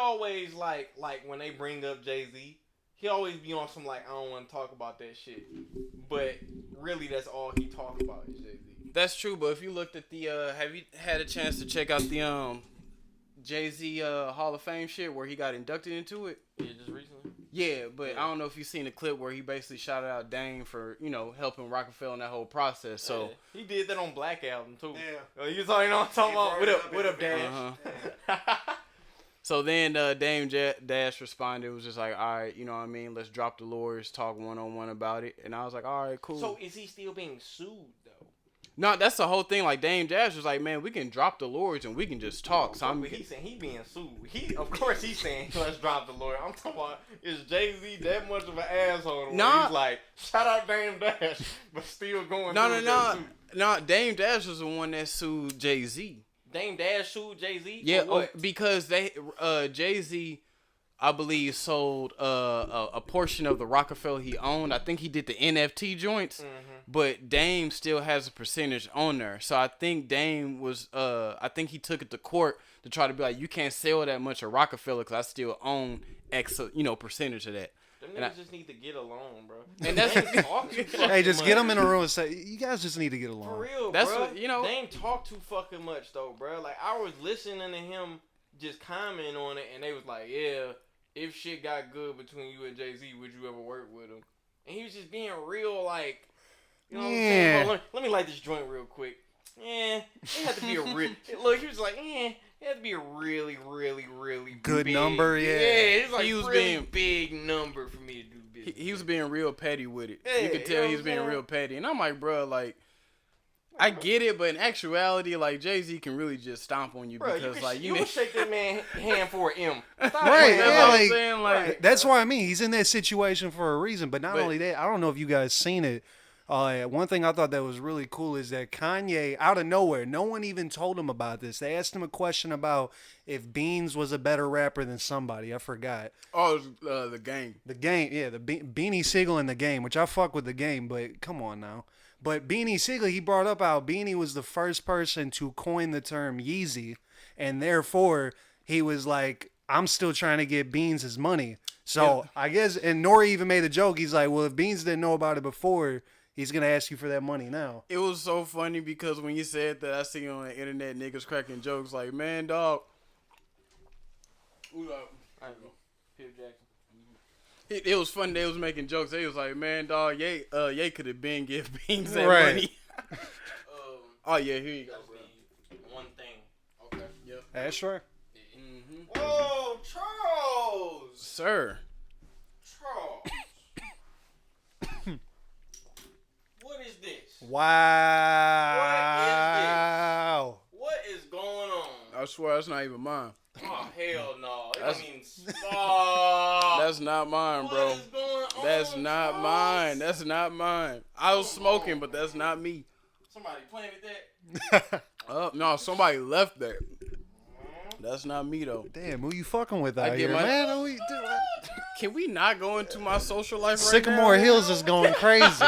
always like when they bring up Jay-Z, he always be on some like I don't want to talk about that shit. But really, that's all he talk about is Jay-Z. That's true, but if you looked at the, have you had a chance to check out the Jay-Z Hall of Fame shit where he got inducted into it? Yeah, just recently. Yeah, but I don't know if you've seen the clip where he basically shouted out Dame for, helping Rockefeller in that whole process. So he did that on Black Album too. Yeah. You what I'm talking about? What up, Dash? So then Dame Dash responded, was just like, all right, you know what I mean? Let's drop the lawyers, talk one-on-one about it. And I was like, all right, cool. So is he still being sued, though? No, that's the whole thing. Like, Dame Dash was like, man, we can drop the lawyers and we can just talk. So he's saying he being sued. Of course he's saying, let's drop the lawyer. I'm talking about, is Jay-Z that much of an asshole? Nah. He's like, shout out Dame Dash, but still going No, Dame Dash was the one that sued Jay-Z. Dame Dash sued Jay-Z? Yeah, because Jay-Z, I believe, sold a portion of the Rockefeller he owned. I think he did the NFT joints, but Dame still has a percentage on there. So I think Dame was, I think he took it to court to try to be like, you can't sell that much of Rockefeller because I still own X, percentage of that. Them niggas just need to get along, bro. And that's hey, just get them in a room and say, you guys just need to get along. For real, that's bro. What, Dame talk too fucking much, though, bro. Like, I was listening to him just comment on it, and they was like, yeah, if shit got good between you and Jay-Z, would you ever work with him? And he was just being real, like, you know what I'm saying? Bro, let me light this joint real quick. Yeah, it had to be a real... Look, he was like, it had to be a really, really, really good big number, yeah. Yeah, it's like he was really big number for me to do business. He was being real petty with it. Yeah, you could tell he was being real petty. And I'm like, bro, like, I get it, but in actuality, like, Jay-Z can really just stomp on you, bro, because, you can shake that man's hand for an M. Right, yeah, what I'm saying? Like, that's what I mean. He's in that situation for a reason. But not only that, I don't know if you guys seen it. One thing I thought that was really cool is that Kanye, out of nowhere, no one even told him about this. They asked him a question about if Beans was a better rapper than somebody. I forgot. Oh, The Game. The Game, yeah, the Beanie Siegel in The Game, which I fuck with The Game, but come on now. But Beanie Siegel, he brought up how Beanie was the first person to coin the term Yeezy, and therefore he was like, I'm still trying to get Beans his money. So I guess, and Nori even made a joke. He's like, well, if Beans didn't know about it before, he's going to ask you for that money now. It was so funny because when you said that, I see on the internet niggas cracking jokes like, man, dog. I don't know. Peter Jackson. It was funny. They was making jokes. They was like, man, dog, Ye could have been give Beans that right. money. Oh, yeah, here you go, bro. One thing. Okay. Yep. That's right. Mm-hmm. Whoa, Charles! Sir. Charles. What is this? Wow. What is going on? I swear that's not even mine. Oh, hell no. That's not mine, bro. What is going on, That's not Charles? mine. That's not mine. I was smoking, but that's not me. Somebody planted that? No, somebody left that. That's not me, though. Damn, who you fucking with out here, my- man? Can we not go into my social life right now? Sycamore Hills is going crazy.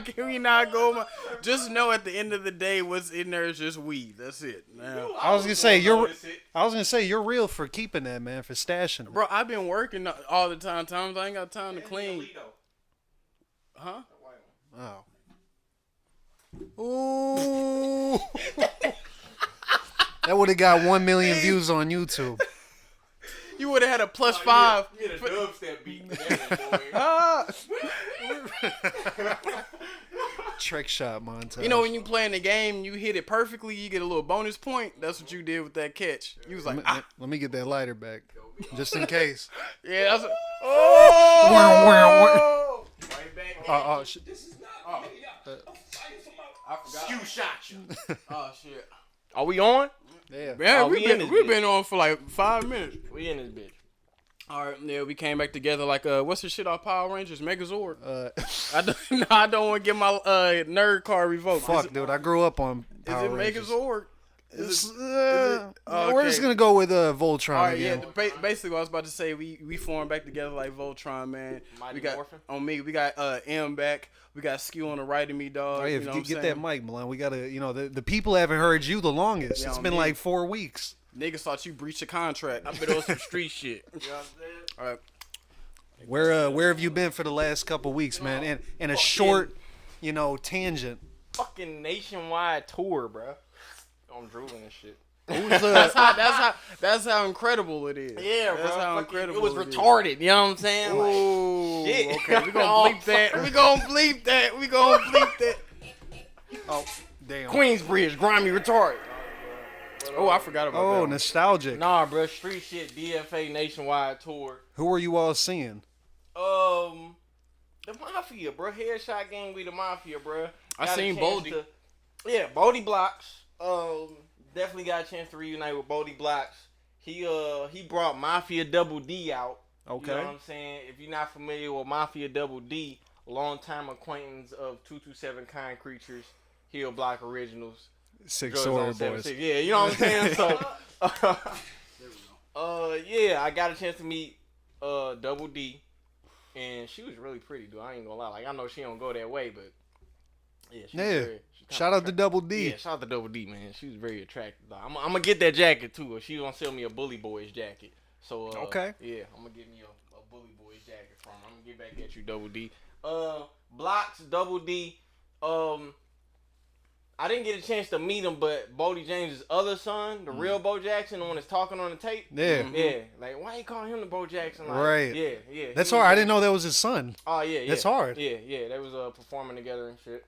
Can we not go? Just know at the end of the day, what's in there is just weed. That's it. Now, I was gonna say you're real for keeping that, man, for stashing it. bro, I've been working all the time. Times I ain't got time to clean. Huh? Oh. Ooh. That would have got 1 million views on YouTube. You would have had a +5. You had a dubstep beat. Boy. Trick shot montage. You know when you playing the game, you hit it perfectly, you get a little bonus point. That's what you did with that catch. You was like, let me get that lighter back, just in case. Yeah, that's. Oh! Right back. This is not me. I forgot. Skew shot you. Oh shit. Are we on? Yeah. Man, we we've been on for like 5 minutes. We in this bitch. All right, yeah, we came back together like what's the shit off Power Rangers? Megazord. I don't want to get my nerd card revoked. Fuck, dude, I grew up on Power Is it Rangers. Megazord? We're just gonna go with Voltron All right, again. yeah. Basically, what I was about to say, we formed back together like Voltron, man. Mighty We got Morphin? on me. We got M back. We got Skew on the right of me, dog. Oh, yeah, you know if what you I'm get saying? that mic, Milan, we gotta. The people haven't heard you the longest. Yeah, It's on been me. like 4 weeks. Niggas thought you breached a contract. I've been on some street shit. You know what I'm saying? All right. Where have you been for the last couple weeks, man? In a short, tangent. Fucking nationwide tour, bro. I'm drooling and shit. That's how incredible it is. Yeah, that's bro. how Fucking, incredible it was it is. retarded. You know what I'm saying? Ooh, shit. okay, we gonna bleep that. We gonna bleep that. We gonna bleep that. Oh, damn. Queensbridge, grimy retarded. Oh, I forgot about that. Oh, one. nostalgic. Nah, bro. Street shit. DFA nationwide tour. Who were you all seeing? The Mafia, bro. Headshot gang, we the Mafia, bro. I Got a seen chance Boldy. Yeah, Boldy Blocks. Definitely got a chance to reunite with Boldy Blocks. He brought Mafia Double D out. Okay. You know what I'm saying? If you're not familiar with Mafia Double D, longtime acquaintance of 227 Kind Creatures, Hill Block Originals. Six Drugs Sword on Boys. 76. Yeah, you know what I'm saying? So, yeah, I got a chance to meet Double D, and she was really pretty, dude. I ain't gonna lie. Like, I know she don't go that way, but yeah, she was very, she kinda Shout out to attractive. Double D. Yeah, shout out to Double D, man. She was very attractive. Though. I'm gonna get that jacket too. She gonna sell me a Bully Boys jacket. So okay. Yeah, I'm gonna get me a Bully Boys jacket from her. I'm gonna get back at you, Double D. Blocks, Double D. I didn't get a chance to meet him, but Bodie James' other son, the real Bo Jackson, the one that's talking on the tape. Yeah. Yeah. Like, why you calling him the Bo Jackson? Like, Right. Yeah. That's He was hard. I didn't know that was his son. Oh, yeah. That's hard. Yeah. They was performing together and shit.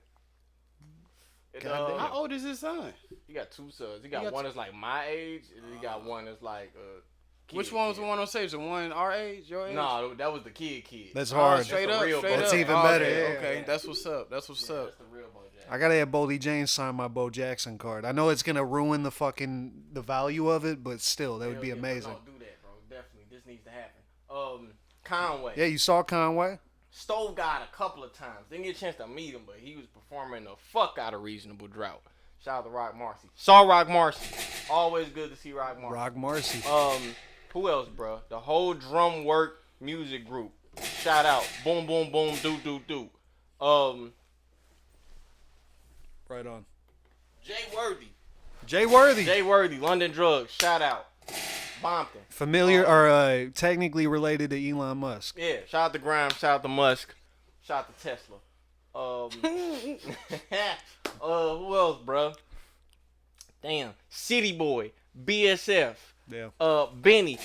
Goddamn. How old is his son? He got two sons. He got one that's like my age, and he got one that's like Which one was the one on stage? The one our age, your age? No, that was the kid. That's hard. Straight That's up, the real straight Bo up. That's even Oh, better. Okay, Yeah. okay. That's what's up. That's what's up. That's the real Bo Jackson. I gotta have Boldy James sign my Bo Jackson card. I know it's gonna ruin the value of it, but still, that would be Hell yeah, amazing. Don't do that, bro. Definitely, this needs to happen. Conway. Yeah, you saw Conway? Stove God a couple of times. Didn't get a chance to meet him, but he was performing the fuck out of Reasonable Drought. Shout out to Rock Marcy. Saw Rock Marcy. Always good to see Rock Marcy. Rock Marcy. Who else, bro? The whole Drum Work music group. Shout out. Boom, boom, boom, do, do, do. Right on. Jay Worthy, London Drugs. Shout out. Bompton. Familiar or technically related to Elon Musk. Yeah, shout out to Grimes, shout out to Musk, shout out to Tesla. Who else, bro? Damn, City Boy, BSF, Yeah. Benny,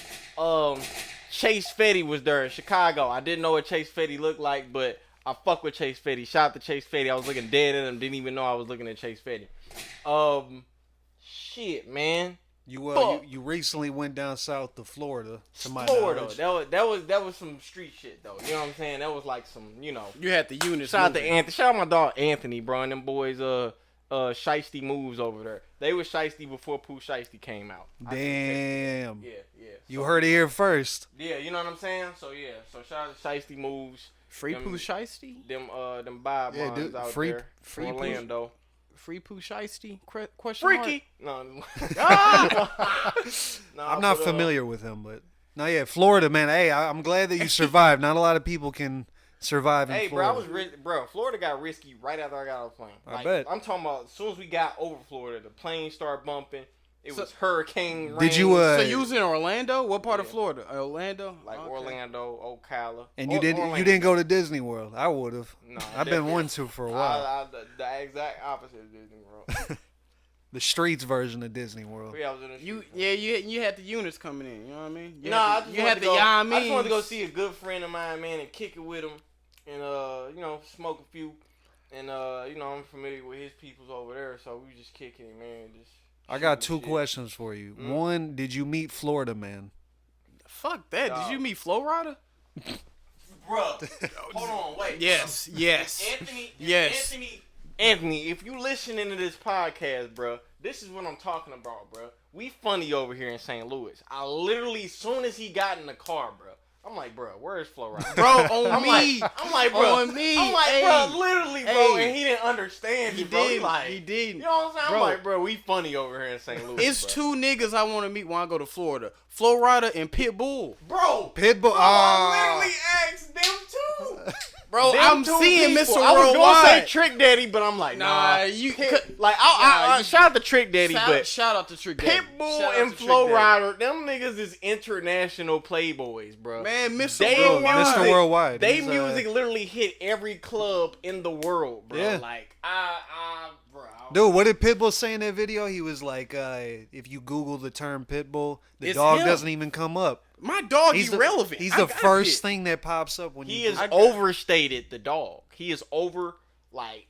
Chase Fetty was there in Chicago. I didn't know what Chase Fetty looked like, but I fuck with Chase Fetty. Shout out to Chase Fetty. I was looking dead at him, didn't even know I was looking at Chase Fetty. Shit, man. You recently went down south to Florida. To my knowledge. That was some street shit though. You know what I'm saying? That was like some, You had the units. Shout out to Anthony. Shout out my dog Anthony, bro. And them boys, Shiesty moves over there. They was Shiesty before Pooh Shiesty came out. Damn. Yeah. You heard it here first. Yeah, you know what I'm saying? So yeah. So shout out to Shiesty moves. Free Pooh Shiesty? Them Bob Yeah, bonds dude, out free there. Pooh- Orlando. Free Pooh Shiesty? Question Freaky. mark? No. I'm not familiar with him, but no, yeah, Florida, man. Hey, I'm glad that you survived. Not a lot of people can survive in Hey, Florida. bro, Florida got risky right after I got off the plane. I bet. I'm talking about as soon as we got over Florida, the plane started bumping. It was hurricane rain. Did you So you was in Orlando? What part of Yeah. Florida? Orlando? Like Okay. Orlando, Ocala. And you Orlando. didn't go to Disney World. I would have. No, I've been wanting to for a while. The exact opposite of Disney World. The streets version of Disney World. Yeah, I was in the You had the units coming in. You know what I mean? I just wanted to go Yamis. see a good friend of mine, man, and kick it with him, and smoke a few, and I'm familiar with his peoples over there, so we just kicking it, man. Just I got shooting two shit. questions for you. One, did you meet Florida Man? Fuck that. Dog. Did you meet Flo Rida? Bruh, hold on, wait. Yes. Anthony. Yes. Anthony, if you listening to this podcast, bro, this is what I'm talking about, bro. We funny over here in St. Louis. I literally, as soon as he got in the car, bro, I'm like, bro, where's Flo Rida? Bro, on me. I'm like, bro. On me. I'm like, Hey. bro, literally, bro. Hey. And he didn't understand He it, bro. did. Like, He did. You know what I'm saying? Bro. I'm like, bro, we funny over here in St. Louis. It's bro. two niggas I want to meet when I go to Florida. Flo Rida and Pitbull. Bro. Pitbull. I literally asked them too. Bro, Them I'm two seeing people. Mr. I was gonna say Worldwide. Trick Daddy, but I'm like, nah. you Like, I shout out to Trick Daddy, but shout out to Trick Daddy. Pitbull Shout out and to Trick Flow Daddy. Rider, them niggas is international playboys, bro. Man, Mr. They Worldwide. Mr. Worldwide. They He's, music literally hit every club in the world, bro. Yeah. Like, bro. Dude, what did Pitbull say in that video? He was like, if you Google the term Pitbull, the It's dog him. doesn't even come up. My dog He's irrelevant. He's I the got first it. thing that pops up when He you. is overstated, the dog. He is over, like.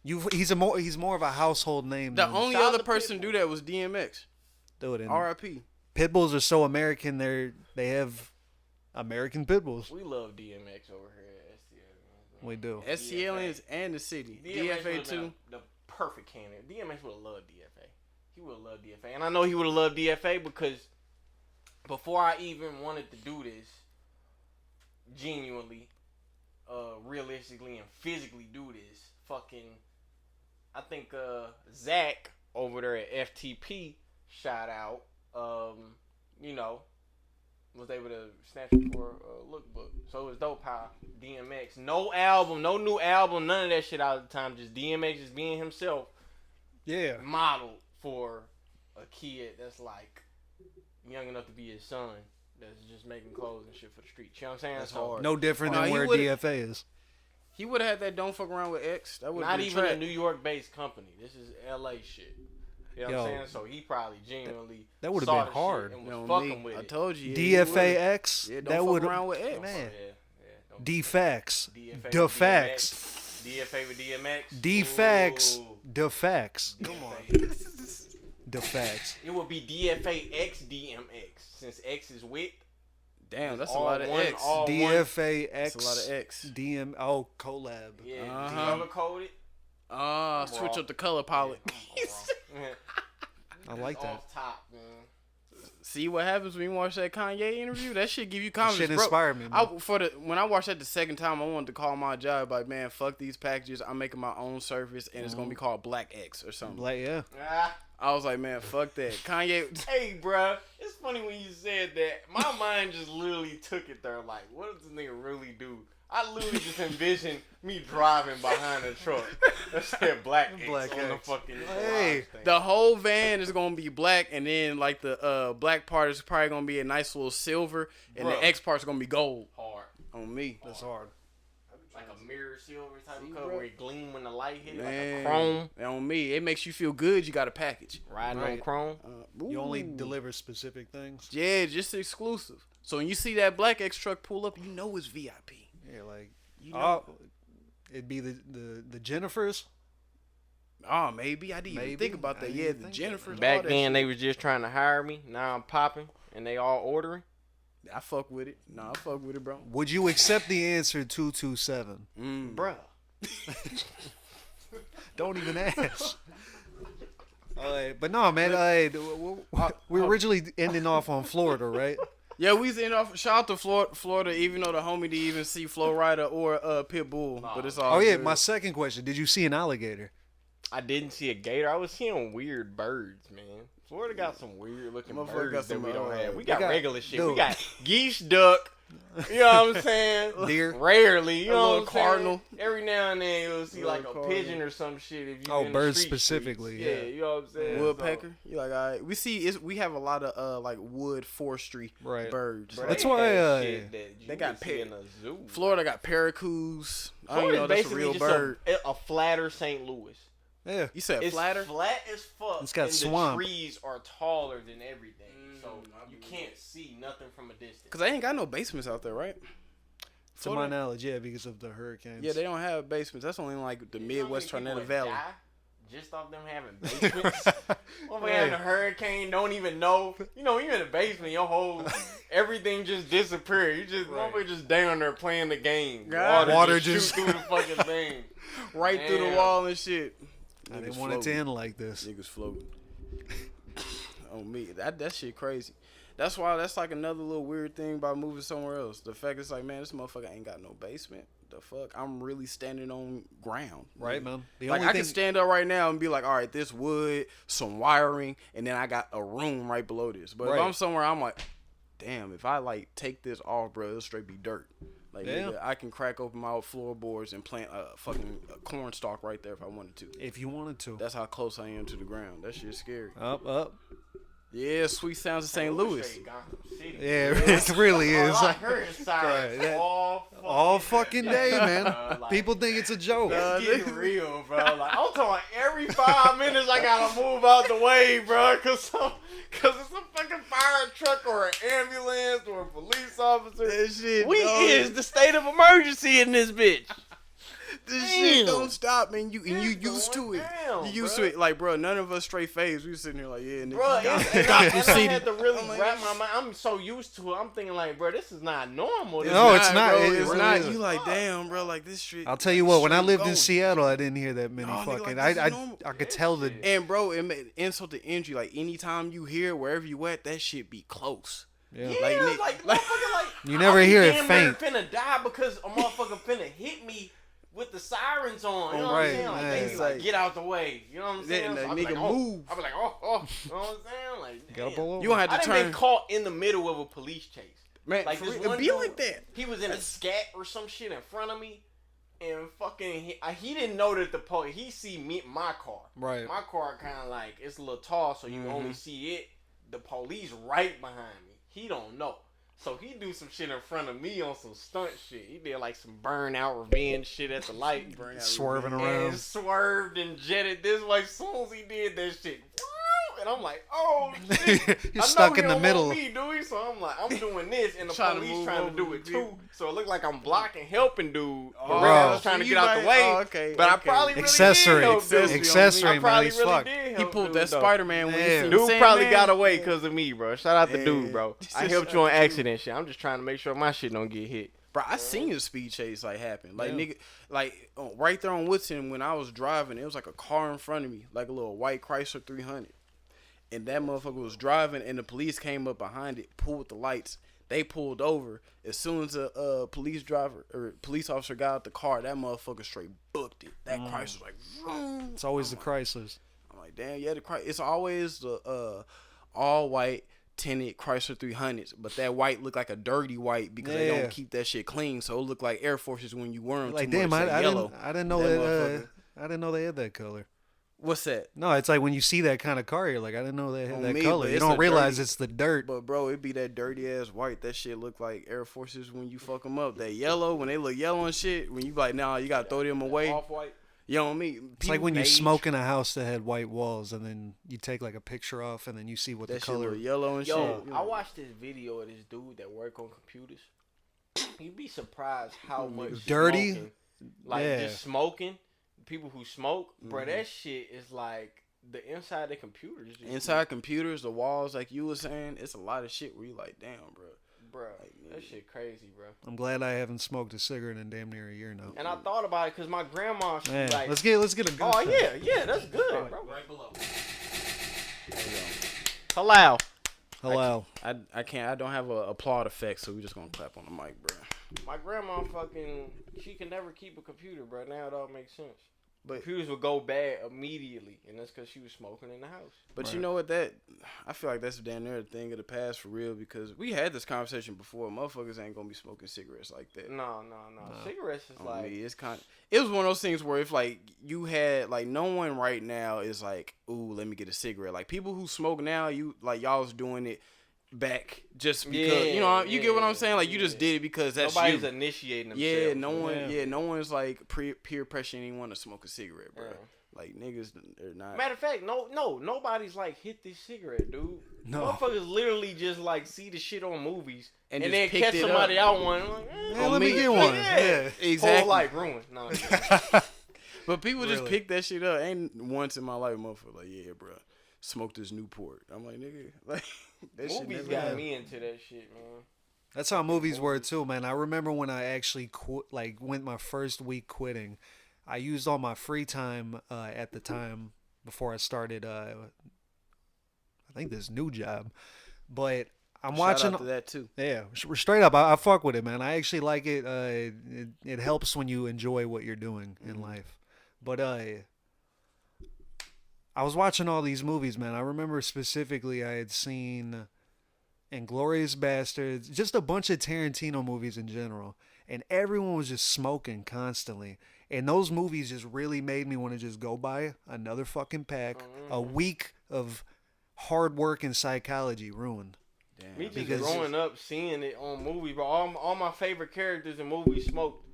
He's more of a household name. The than, only Shout out other to person Pitbull. do that was DMX. dude. And R.I.P. Pitbulls are so American. They have American pitbulls. We love DMX over here at STL. We do. STLiens and the city. DFA too. The perfect candidate. DMX would have loved DFA. He would have loved DFA. And I know he would have loved DFA because before I even wanted to do this, genuinely, realistically, and physically do this, I think Zach over there at FTP, shout out, was able to snatch it for a lookbook. So it was dope how DMX, no album, no new album, none of that shit out of the time, just DMX just being himself, Yeah. modeled for a kid that's like young enough to be his son, that's just making clothes and shit for the streets. You know what I'm saying? That's So, hard. No different Nah, than he where would've- DFA is. He would have had that "Don't fuck around with X." That would Not been even a track. New York-based company. This is LA shit. You know what I'm saying? So he probably genuinely that would've saw been the hard. shit and You was know fucking me. with I it. told you. DFAX. Yeah, don't that fuck would around with X. man. Don't DFAX. DFA DFAX. DFA with DMX. DFAX. Ooh. DFAX. Come on. DFAX. It would be DFA X DMX since X is with. Damn, that's a all lot of one, X. all one. DFAX. That's a lot of X. DM. Oh, collab. Yeah, Uh-huh. color coded. Switch raw. up the color palette. I like that. Off top, man. See what happens when you watch that Kanye interview? That shit give you confidence. Shit bro. inspired me, man. When I watched that the second time, I wanted to call my job like, man, fuck these packages. I'm making my own service, and it's gonna be called Black X or something. Like, yeah. Ah. I was like, man, fuck that. Kanye. Hey, bruh, it's funny when you said that. My mind just literally took it there. Like, what does this nigga really do? I literally just envisioned me driving behind a truck that said Black X Black on the X. fucking Hey, garage thing. The whole van is gonna be black, and then like the black part is probably gonna be a nice little silver, and Bruh. the X part's gonna be gold. Hard. On me. That's hard. Like a mirror silver type See, of color bro. where it gleam when the light hit it, Man, like a chrome. and on me, it makes you feel good. You got a package. Riding on Right. chrome. You only Ooh. deliver specific things. Yeah, just exclusive. So when you see that Black X truck pull up, you know it's VIP. Yeah, like, You know. it'd be the Jennifers. Oh, maybe I didn't Maybe. even think about I that. didn't Yeah, even the think Jennifers. all Back that then, shit. they was just trying to hire me. Now I'm popping, and they all ordering. I fuck with it. No, I fuck with it, bro. Would you accept the answer 227? Bruh. Don't even ask. But no, man. We're originally ending off on Florida, right? Yeah, we was in off. Shout out to Florida, even though the homie didn't even see Flow Rider or Pitbull, but it's all. Oh yeah, good. my second question: did you see an alligator? I didn't see a gator. I was seeing weird birds, man. Florida got some weird looking Motherfucker birds got that some, we don't have. We they got got- regular shit. We dude. got geese, duck. You know what I'm saying? Deer. Rarely, you A know little what I'm saying? cardinal. Every now and then you'll see Little like a cardinal. pigeon or some shit. If you Oh, in birds the streets. specifically, Yeah, yeah. you know what I'm saying? Woodpecker. You like, all right. We have a lot of like wood forestry Right. birds. So, That's they why, had shit that you they got would see in a zoo. Florida got paracous. I don't Florida's know that's a basically real just bird. a flatter St. Louis. Yeah. You said It's flatter? flat as fuck. It's got and swamp. The trees are taller than everything, so I you believe can't see nothing from a distance. Because they ain't got no basements out there, right? To my knowledge, yeah, because of the hurricanes. Yeah, they don't have basements. That's only in, like the You know how Midwest many Tornado people Valley. die Just off them having basements. Motherfucker Hey. having a hurricane, don't even know. You know, you in the basement, your whole everything just disappeared. You just motherfucker just down there playing the game. God. Water just just- shoot through the fucking thing. Right through the Damn. wall and shit. I didn't Niggas want it to floating. end like this. Niggas floating. On me. That shit crazy. That's why that's like another little weird thing about moving somewhere else. The fact it's like, man, this motherfucker ain't got no basement. The fuck? I'm really standing on ground. Right, man. The Like only I thing, can stand up right now and be like, all right, this wood, some wiring, and then I got a room right below this. But if Right. I'm somewhere, I'm like, damn, if I like take this off, bro, it'll straight be dirt. Like, Yeah. nigga, I can crack open my floorboards and plant a fucking corn stalk right there if I wanted to. If you wanted to. That's how close I am to the ground. That shit's scary. Up. Yeah, sweet sounds of St. Louis. Yeah, it really is. I heard sirens Right, all fucking day, man. Like, People think it's a joke. it's getting real, bro. Like, I'm talking every 5 minutes I gotta move out the way, bro, cause it's a fucking fire truck or an ambulance or a police officer. That shit, We dog. is the state of emergency in this bitch. This shit Damn. don't stop, man. You It's used to going it. down, You used bro. to it. Like, bro, none of us straight face. We sitting here like, yeah, nigga. Bro, and I had to really I'm like, wrap my mind. I'm so used to it. I'm thinking like, bro, this is not normal. This No, is it's not. Bro, It it's really not. isn't. You like, damn, bro. Like this shit. I'll tell you what, when I straight lived in going. Seattle, I didn't hear that many No, nigga, fucking. like, this is I normal. could tell the. And bro, it made insult to injury. Like anytime you hear wherever you at, that shit be close. Yeah. Yeah, Like, like, like- motherfucker, like You never I be hear it damn near faint. finna die because a motherfucker finna hit me with the sirens on. You know what Right, I'm saying? Like, they be man. like, get out the way. You know what I'm saying? That I be nigga like, move. I be like, oh. You know what I'm saying? Like, Gotta damn. pull over. You don't have I to done been turn. caught in the middle of a police chase. Man, Like for this real, one it be dude, like that. He was in a scat or some shit in front of me, and fucking he didn't know that the police. He see my car. Right. My car kind of like it's a little tall, so you only see it. The police right behind me. He don't know. So he do some shit in front of me on some stunt shit. He did like some burnout revenge shit at the light. Swerving And around. swerved and jetted this way. As soon as he did that shit, and I'm like, oh shit. You're I stuck know in he the don't middle. want me, do he? So I'm like, I'm doing this, and the Trying to police move trying to over do the it vehicle. too. So it looked like I'm blocking, helping dude. But Oh, really I was bro. trying to So get you out the like- way. oh, okay, But I okay. probably really Accessory. did help dude. Accessory, I man, probably as really fuck. did He help pulled dude, that though. Spider-Man when Yeah. you see him Dude saying, probably man, got away because of me, bro. Shout out to Yeah. dude, bro. I helped you on accident shit. I'm just trying to make sure my shit don't get hit. Bro, I seen a speed chase like happen. Like Yeah. nigga, like right there on Woodson when I was driving, it was like a car in front of me, like a little white Chrysler 300, and that motherfucker was driving, and the police came up behind it, pulled the lights. They pulled over. As soon as a police officer got out the car, that motherfucker straight booked it. That Chrysler was like, vroom. It's always the Chryslers. I'm like, damn, yeah, the Chrysler. It's always the all white tinted Chrysler 300s, but that white look like a dirty white because they Yeah. don't keep that shit clean, so it look like Air Forces when you wear them. Like, too damn, much, I yellow. didn't know That that. motherfucker. I didn't know they had that color. What's that? No, it's like when you see that kind of car, you're like, I didn't know they had On that me, color. but You it's don't a realize dirty- it's the dirt. But bro, it be that dirty ass white. That shit look like Air Forces when you fuck them up. That yellow, when they look yellow and shit, when you like, nah, you gotta throw them away. Off white. You know what I mean? It's like when you smoke in a house that had white walls, and then you take like a picture off, and then you see what that the shit color. look yellow and Yo, shit. I watched this video of this dude that work on computers. You'd be surprised how much Dirty? smoking, like Yeah. just smoking. People who smoke, bro, that shit is like the inside of the computers. Just Inside computers, the walls, like you were saying, it's a lot of shit where you like, damn, bro. bro, that shit crazy, bro. I'm glad I haven't smoked a cigarette in damn near a year now. And I thought about it because my grandma, she Man, like, let's get a good. oh yeah, that's good, bro. Right below. Hello. Hello. I can't. I don't have a applaud effect, so we just gonna clap on the mic, bro. My grandma she can never keep a computer, bro. Now it all makes sense. But Computers would go bad immediately, and that's because she was smoking in the house. But you know what? I feel like that's damn near a thing of the past for real, because we had this conversation before. Motherfuckers ain't gonna be smoking cigarettes like that. No. Cigarettes is I like, mean, it was one of those things where if like you had like no one right now is like, ooh, let me get a cigarette. Like people who smoke now, y'all's doing it back just because you get what I'm saying. Like you just did it because that's nobody's you. initiating themselves. Yeah, no one's like peer pressuring anyone to smoke a cigarette, bro. Yeah. Like niggas, they're not. Matter of fact, nobody's like hit this cigarette, dude. No. Motherfuckers literally just like see the shit on movies And and just then picked catch it somebody up. out one. Like, Yeah, let me get one. Yeah. Exactly. Whole life ruined. No, But people just Really? pick that shit up. Ain't once in my life, motherfucker, like, yeah, bro, smoke this Newport. I'm like, nigga, like that shit movies never got happened. me into that shit, man. That's how movies were too, man. I remember when I actually quit, like went my first week quitting. I used all my free time at the time before I started. I think this new job, but I'm Shout watching. out to that too. Yeah, straight up, I fuck with it, man. I actually like it. It helps when you enjoy what you're doing in life. But I was watching all these movies, man. I remember specifically I had seen Inglourious Bastards, just a bunch of Tarantino movies in general. and everyone was just smoking constantly. And those movies just really made me want to just go buy another fucking pack. A week of hard work and psychology ruined. Damn. Me just Because- growing up seeing it on movies, bro. All my favorite characters in movies smoked.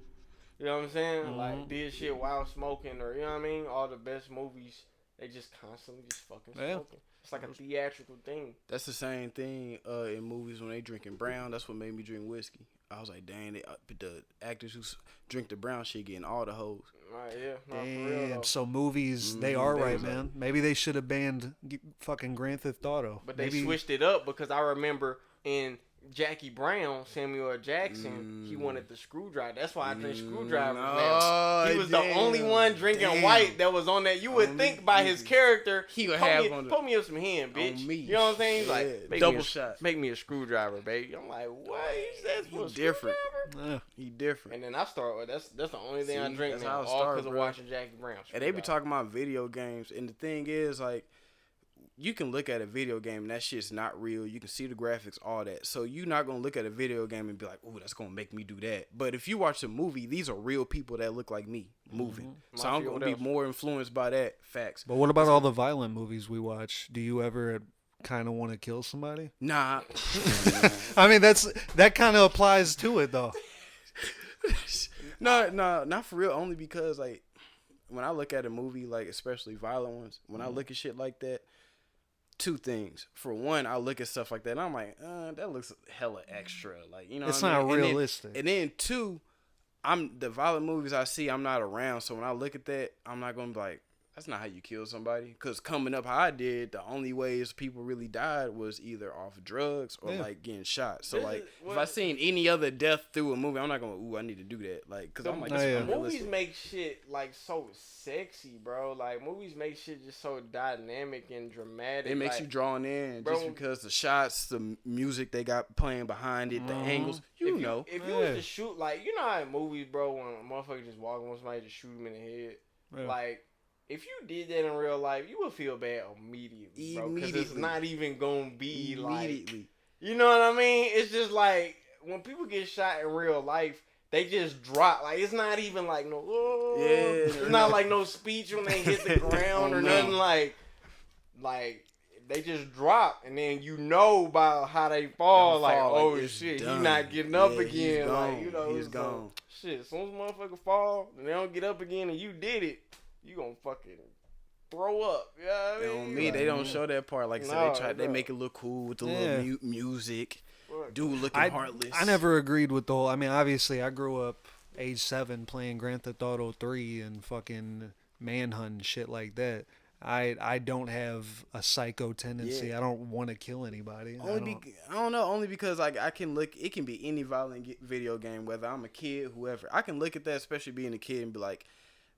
You know what I'm saying? Like did shit while smoking, or you know what I mean. All the best movies, they just constantly just fucking Yeah. smoking. It's like a theatrical thing. That's the same thing in movies when they drinking brown. That's what made me drink whiskey. I was like, dang, the actors who drink the brown shit getting all the hoes. Right? Yeah. No, for real Damn. though. So movies, they are right, man. Maybe they should have banned fucking Grand Theft Auto. But they Maybe, switched it up because I remember in Jackie Brown, Samuel L. Jackson, he wanted the screwdriver. That's why I drink screwdrivers now. Oh, He was the only one drinking white that was on that. You would think by his character, he would have pull me up some hand, bitch. on me. You know what I'm saying? He's like, Yeah. make Double me a, shot. Make me a screwdriver, baby. I'm like, what? He says for a different. screwdriver? He different. And then I start. That's the only thing I See, drink that's now, how it all start, because of bro. watching Jackie Brown. And they be Screwdriver. talking about video games, and the thing is, like, you can look at a video game and that shit's not real. You can see the graphics, all that. So you're not gonna look at a video game and be like, "Oh, that's gonna make me do that." But if you watch a movie, these are real people that look like me moving. So I'm Mafia, gonna what be else? more influenced by that. Facts. But what about all the violent movies we watch? Do you ever kind of want to kill somebody? Nah. I mean, that kind of applies to it though. No, not for real. Only because, like, when I look at a movie, like, especially violent ones, when I look at shit like that, two things. For one, I look at stuff like that and I'm like, that looks hella extra. Like, you know, It's what I not mean? realistic. And then two, the violent movies I see, I'm not around. So when I look at that, I'm not gonna be like, that's not how you kill somebody. Because coming up how I did, the only ways people really died was either off drugs or like getting shot. So This like, is if what- I seen any other death through a movie, I'm not gonna, ooh, I need to do that. Like, because I'm like, this is Movies unrealistic. make shit like so sexy, bro. Like movies make shit just so dynamic and dramatic. It makes like, you drawn in bro, just because the shots, the music they got playing behind it, the angles. You know. If you was to shoot, like, you know how in movies, bro, when a motherfucker just walking with somebody, just shoot him in the head. Yeah. Like, if you did that in real life, you would feel bad immediately, bro. Because it's not even gonna be like, you know what I mean? It's just like when people get shot in real life, they just drop. Like, it's not even like no, oh. It's not like no speech when they hit the ground or nothing. Like they just drop, and then you know by how they fall. Like, oh it's shit, done. he's not getting up Yeah, again. he's Like, gone. you know, He's so, gone. Shit, as soon as motherfucker fall, and they don't get up again, and you did it, you gonna fucking throw up. You know what I mean? On me, they don't show that part. Like I said, No, they no. make it look cool with the Yeah. little music. Fuck. Dude looking heartless. I never agreed with the whole. I mean, obviously, I grew up age 7 playing Grand Theft Auto 3 and fucking manhunt and shit like that. I don't have a psycho tendency. Yeah. I don't want to kill anybody. I don't know. Only because like I can look. It can be any violent video game, whether I'm a kid, whoever. I can look at that, especially being a kid, and be like,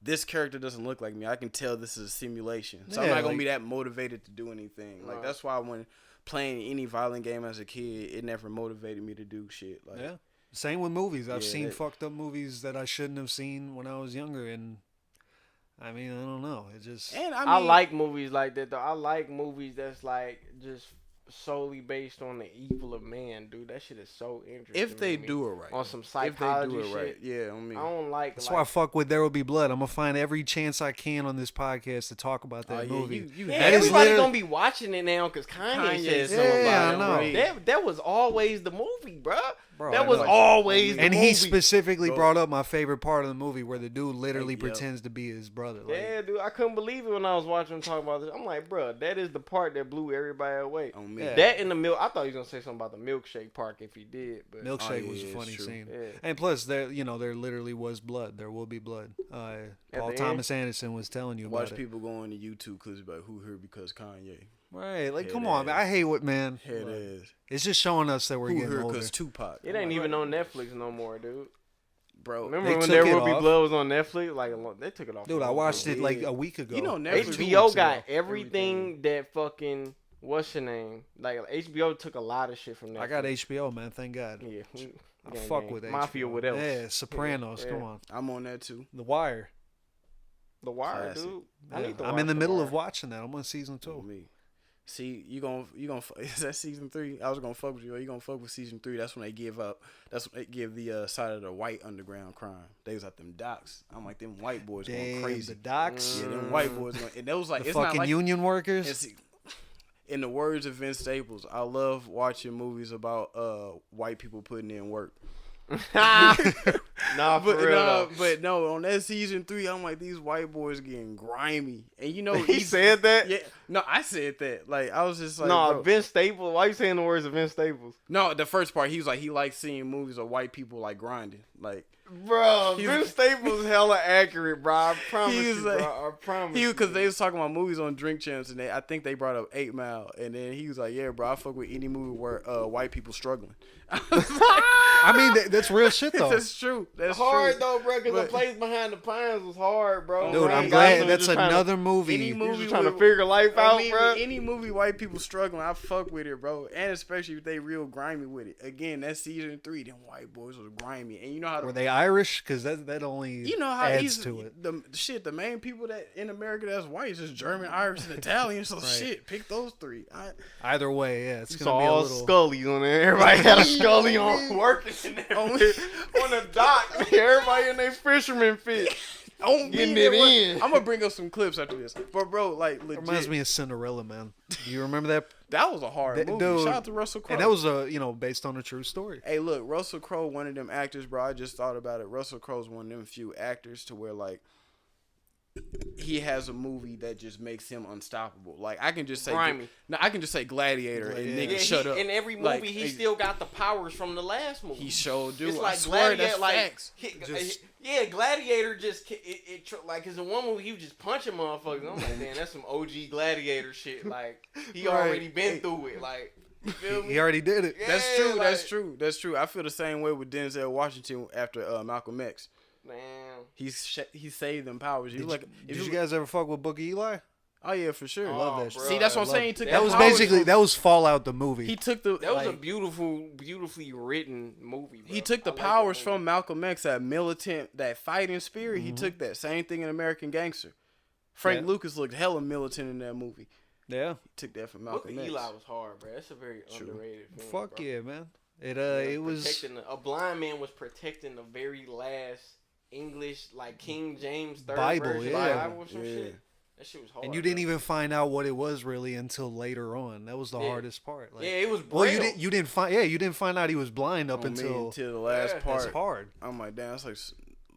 this character doesn't look like me. I can tell this is a simulation. So I'm Yeah, not gonna like- be that motivated to do anything. Like that's why when playing any violent game as a kid, it never motivated me to do shit. Like, Yeah. Same with movies. I've Yeah, seen that- fucked up movies that I shouldn't have seen when I was younger, and I mean, I don't know. It just and I like movies like that though. I like movies that's like just solely based on the evil of man, dude. That shit is so interesting. if they to me. do it right, on some if they psychology do it shit. right, yeah, on me. I don't like. that's why I fuck with There Will Be Blood. I'm gonna find every chance I can on this podcast to talk about that yeah, movie. you Yeah, That is everybody literally- gonna be watching it now because Kanye said Kanye something said Yeah, about I it. know. That was always the movie, bruh. Bro, that I was know. always the And movie. he specifically Bro. brought up my favorite part of the movie where the dude literally Yep. pretends to be his brother. Like, Yeah, dude, I couldn't believe it when I was watching him talk about this. I'm like, bruh, that is the part that blew everybody away. On me. Yeah. That in the milk. I thought he was gonna say something about the milkshake park if he did, but Milkshake yeah, was a it's funny true. scene. Yeah. And plus, there literally was blood. There will be blood. Paul the Thomas Anderson was telling you Watch about people go on the YouTube clips about who here because Kanye. it. Right, like Head come on, man. ass. I hate what, man. Head Look, ass. It's just showing us that we're Who getting here older. because Tupac. it ain't even on Netflix no more, dude. Bro, Remember They when took There it Will Be off. Blood was on Netflix? Like they took it off. Dude, I watched it like Yeah. a week ago. You know, Netflix HBO weeks got ago. everything that fucking what's your name? Like HBO took a lot of shit from Netflix. I got HBO, man. Thank God. Yeah, I fuck with Mafia. HBO. What else? Yeah, Sopranos. Yeah. Come on, I'm on that too. The Wire. The Wire, Classic. dude. I Yeah, need to I'm watch in the The middle Wire. of watching that. I'm on season 2. On me. See, you gonna is that season 3? I was gonna fuck with you. Or you gonna fuck with season 3? That's when they give up. That's when they give the side of the white underground crime. They was at them docks. I'm like, them white boys going crazy. The docks. Yeah, them white boys going. And that was like The it's fucking not like, union workers. it's, in the words of Vince Staples, I love watching movies about white people putting in work. Nah, for real though. But no, on that season 3, I'm like, these white boys getting grimy, and you know He said that? Yeah, no, I said that. Like I was just like, No, bro. Vince Staples. Why you saying the words of Vince Staples? No, the first part, he was like, he likes seeing movies of white people like grinding, like. Bro, He's- Vince Staples hella accurate, bro. I promise He was you, like- bro. I promise He you. because they was talking about movies on Drink Champs, and I think they brought up 8 Mile, and then he was like, "Yeah, bro, I fuck with any movie where white people struggling." I mean, that's real shit though. That's true. That's hard true. though, bro, because But- The Place Behind the Pines was hard, bro. Dude, Ryan I'm Gosling glad was that's just trying to- another movie. Any He was movie just trying to with- figure life out, I mean, bro. any movie white people struggling, I fuck with it, bro. And especially if they real grimy with it. Again, that's season 3. Them white boys was grimy, and you know how Were they Irish? Because that only you know how adds easy to it. the main people that in America that's white is just German, Irish, and Italian. So shit, pick those 3. Either way, yeah, it's You gonna saw be a all little. Scullies on there. Everybody had a Scully on working in there on the dock. Everybody in their fisherman fit. Getting it in. I'm gonna bring up some clips after this, but bro, like legit, Reminds me of Cinderella, man. Do you remember that? that was a hard movie. Dude, Shout out to Russell Crowe. And that was based on a true story. Hey, look, Russell Crowe, one of them actors, bro. I just thought about it. Russell Crowe's one of them few actors to where like he has a movie that just makes him unstoppable. Like I can just say, Grimy. no, I can just say Gladiator and Yeah. nigga Yeah, shut up. In every movie, Like, he still got the powers from the last movie. He showed dude. It's I like swear Gladiator, that's like facts. Gladiator just because in one movie he was just punching motherfuckers. I'm like, damn, that's some OG Gladiator shit. Like he Right. already been through it. Like you feel me? He already did it. Yeah, That's true. like- That's true. That's true. I feel the same way with Denzel Washington after Malcolm X. Damn. He saved them powers. He Did, like, you, if did you guys ever fuck with Book of Eli? oh yeah, for sure. Love Oh, that shit. bro. See, that's what I'm Love- saying. He took That was powers basically from- that was Fallout the movie. He took the That was a like, beautifully written movie. Bro. he took the I like that powers movie. from Malcolm X, that militant, that fighting spirit. Mm-hmm. He took that same thing in American Gangster. Frank Yeah. Lucas looked hella militant in that movie. yeah. He took that from Book Malcolm of X. Eli was hard, bro. That's a very underrated film. Fuck bro. yeah, man. It Yeah, it was a blind man was protecting the very last English, like King James third Bible, version yeah. Bible or some Yeah. shit. That shit was hard. and you didn't bro. even find out what it was really until later on. That was the Yeah. hardest part. Like, Yeah, it was. well, Braille. you didn't find out he was blind up On me until the last Yeah. part. that's hard. I'm like, damn, that's like.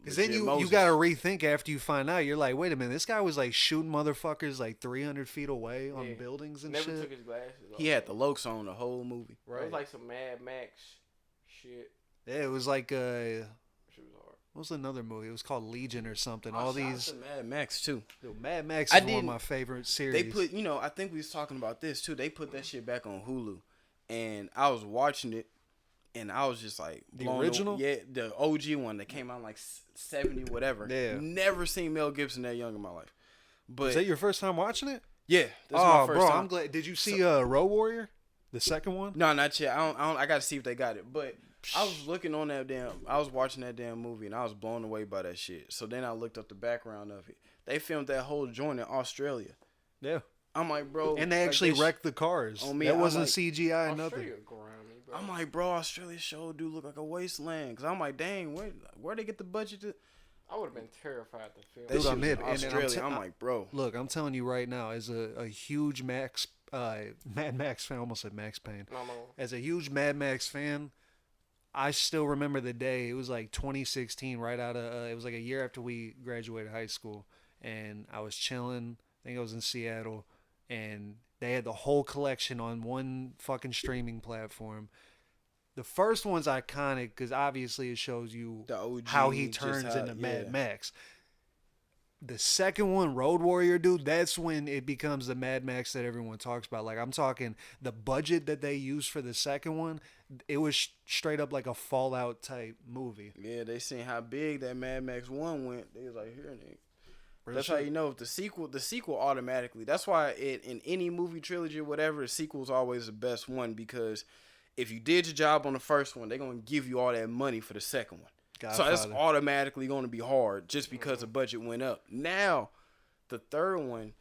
Because then legit you Moses. got to rethink after you find out. You're like, wait a minute, this guy was like shooting motherfuckers like 300 feet away on Yeah. buildings and Never shit. took his glasses off. He had the Lokes on the whole movie. It was like some Mad Max shit. Yeah, it was like Shit was hard. what was another movie? It was called Legion or something. Oh, All shout out these to Mad Max too. Dude, Mad Max I is one of didn't- my favorite series. They put, I think we was talking about this too. They put that shit back on Hulu, and I was watching it, and I was just like, The blown original? away. Yeah, the OG one that came out in like 70 whatever. Yeah. Never seen Mel Gibson that young in my life. But Is that your first time watching it? yeah, this is Oh, my first bro, time. I'm glad. Did you see Road Warrior, the second one? No, not yet. I don't. I got to see if they got it. But I was looking on that damn. I was watching that damn movie, and I was blown away by that shit. So then I looked up the background of it. They filmed that whole joint in Australia. Yeah. I'm like, bro. And they like, actually sh- wrecked the cars. on me, That I'm wasn't like, CGI, nothing. Australia grimy, bro. I'm like, bro, Australia show do look like a wasteland. Cause I'm like, dang, where they get the budget to? I would have been terrified to film. That Dude, shit I'm was hip. in And then Australia. I'm I'm like, bro. Look, I'm telling you right now, as a huge Mad Max fan, I almost said Max Payne. No. As a huge Mad Max fan, I still remember the day. It was like 2016, right out of it was like a year after we graduated high school, and I was chilling. I think I was in Seattle, and they had the whole collection on one fucking streaming platform. The first one's iconic because obviously it shows you The OG, how he just turns how- into Mad yeah. Max. The second one, Road Warrior, dude, that's when it becomes the Mad Max that everyone talks about. Like, I'm talking the budget that they used for the second one, it was straight up like a Fallout type movie. Yeah, they seen how big that Mad Max 1 went. They was like, here, nigga. Real That's shit. how you know if the sequel automatically. That's why in any movie trilogy or whatever, the sequel's always the best one, because if you did your job on the first one, they're gonna give you all that money for the second one. So that's Godfather. automatically gonna be hard just because the budget went up. Now, the third one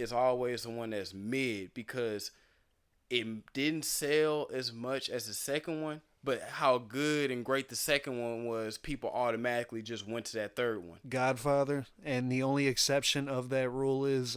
is always the one that's mid because it didn't sell as much as the second one, but how good and great the second one was, people automatically just went to that third one. Godfather, and the only exception of that rule is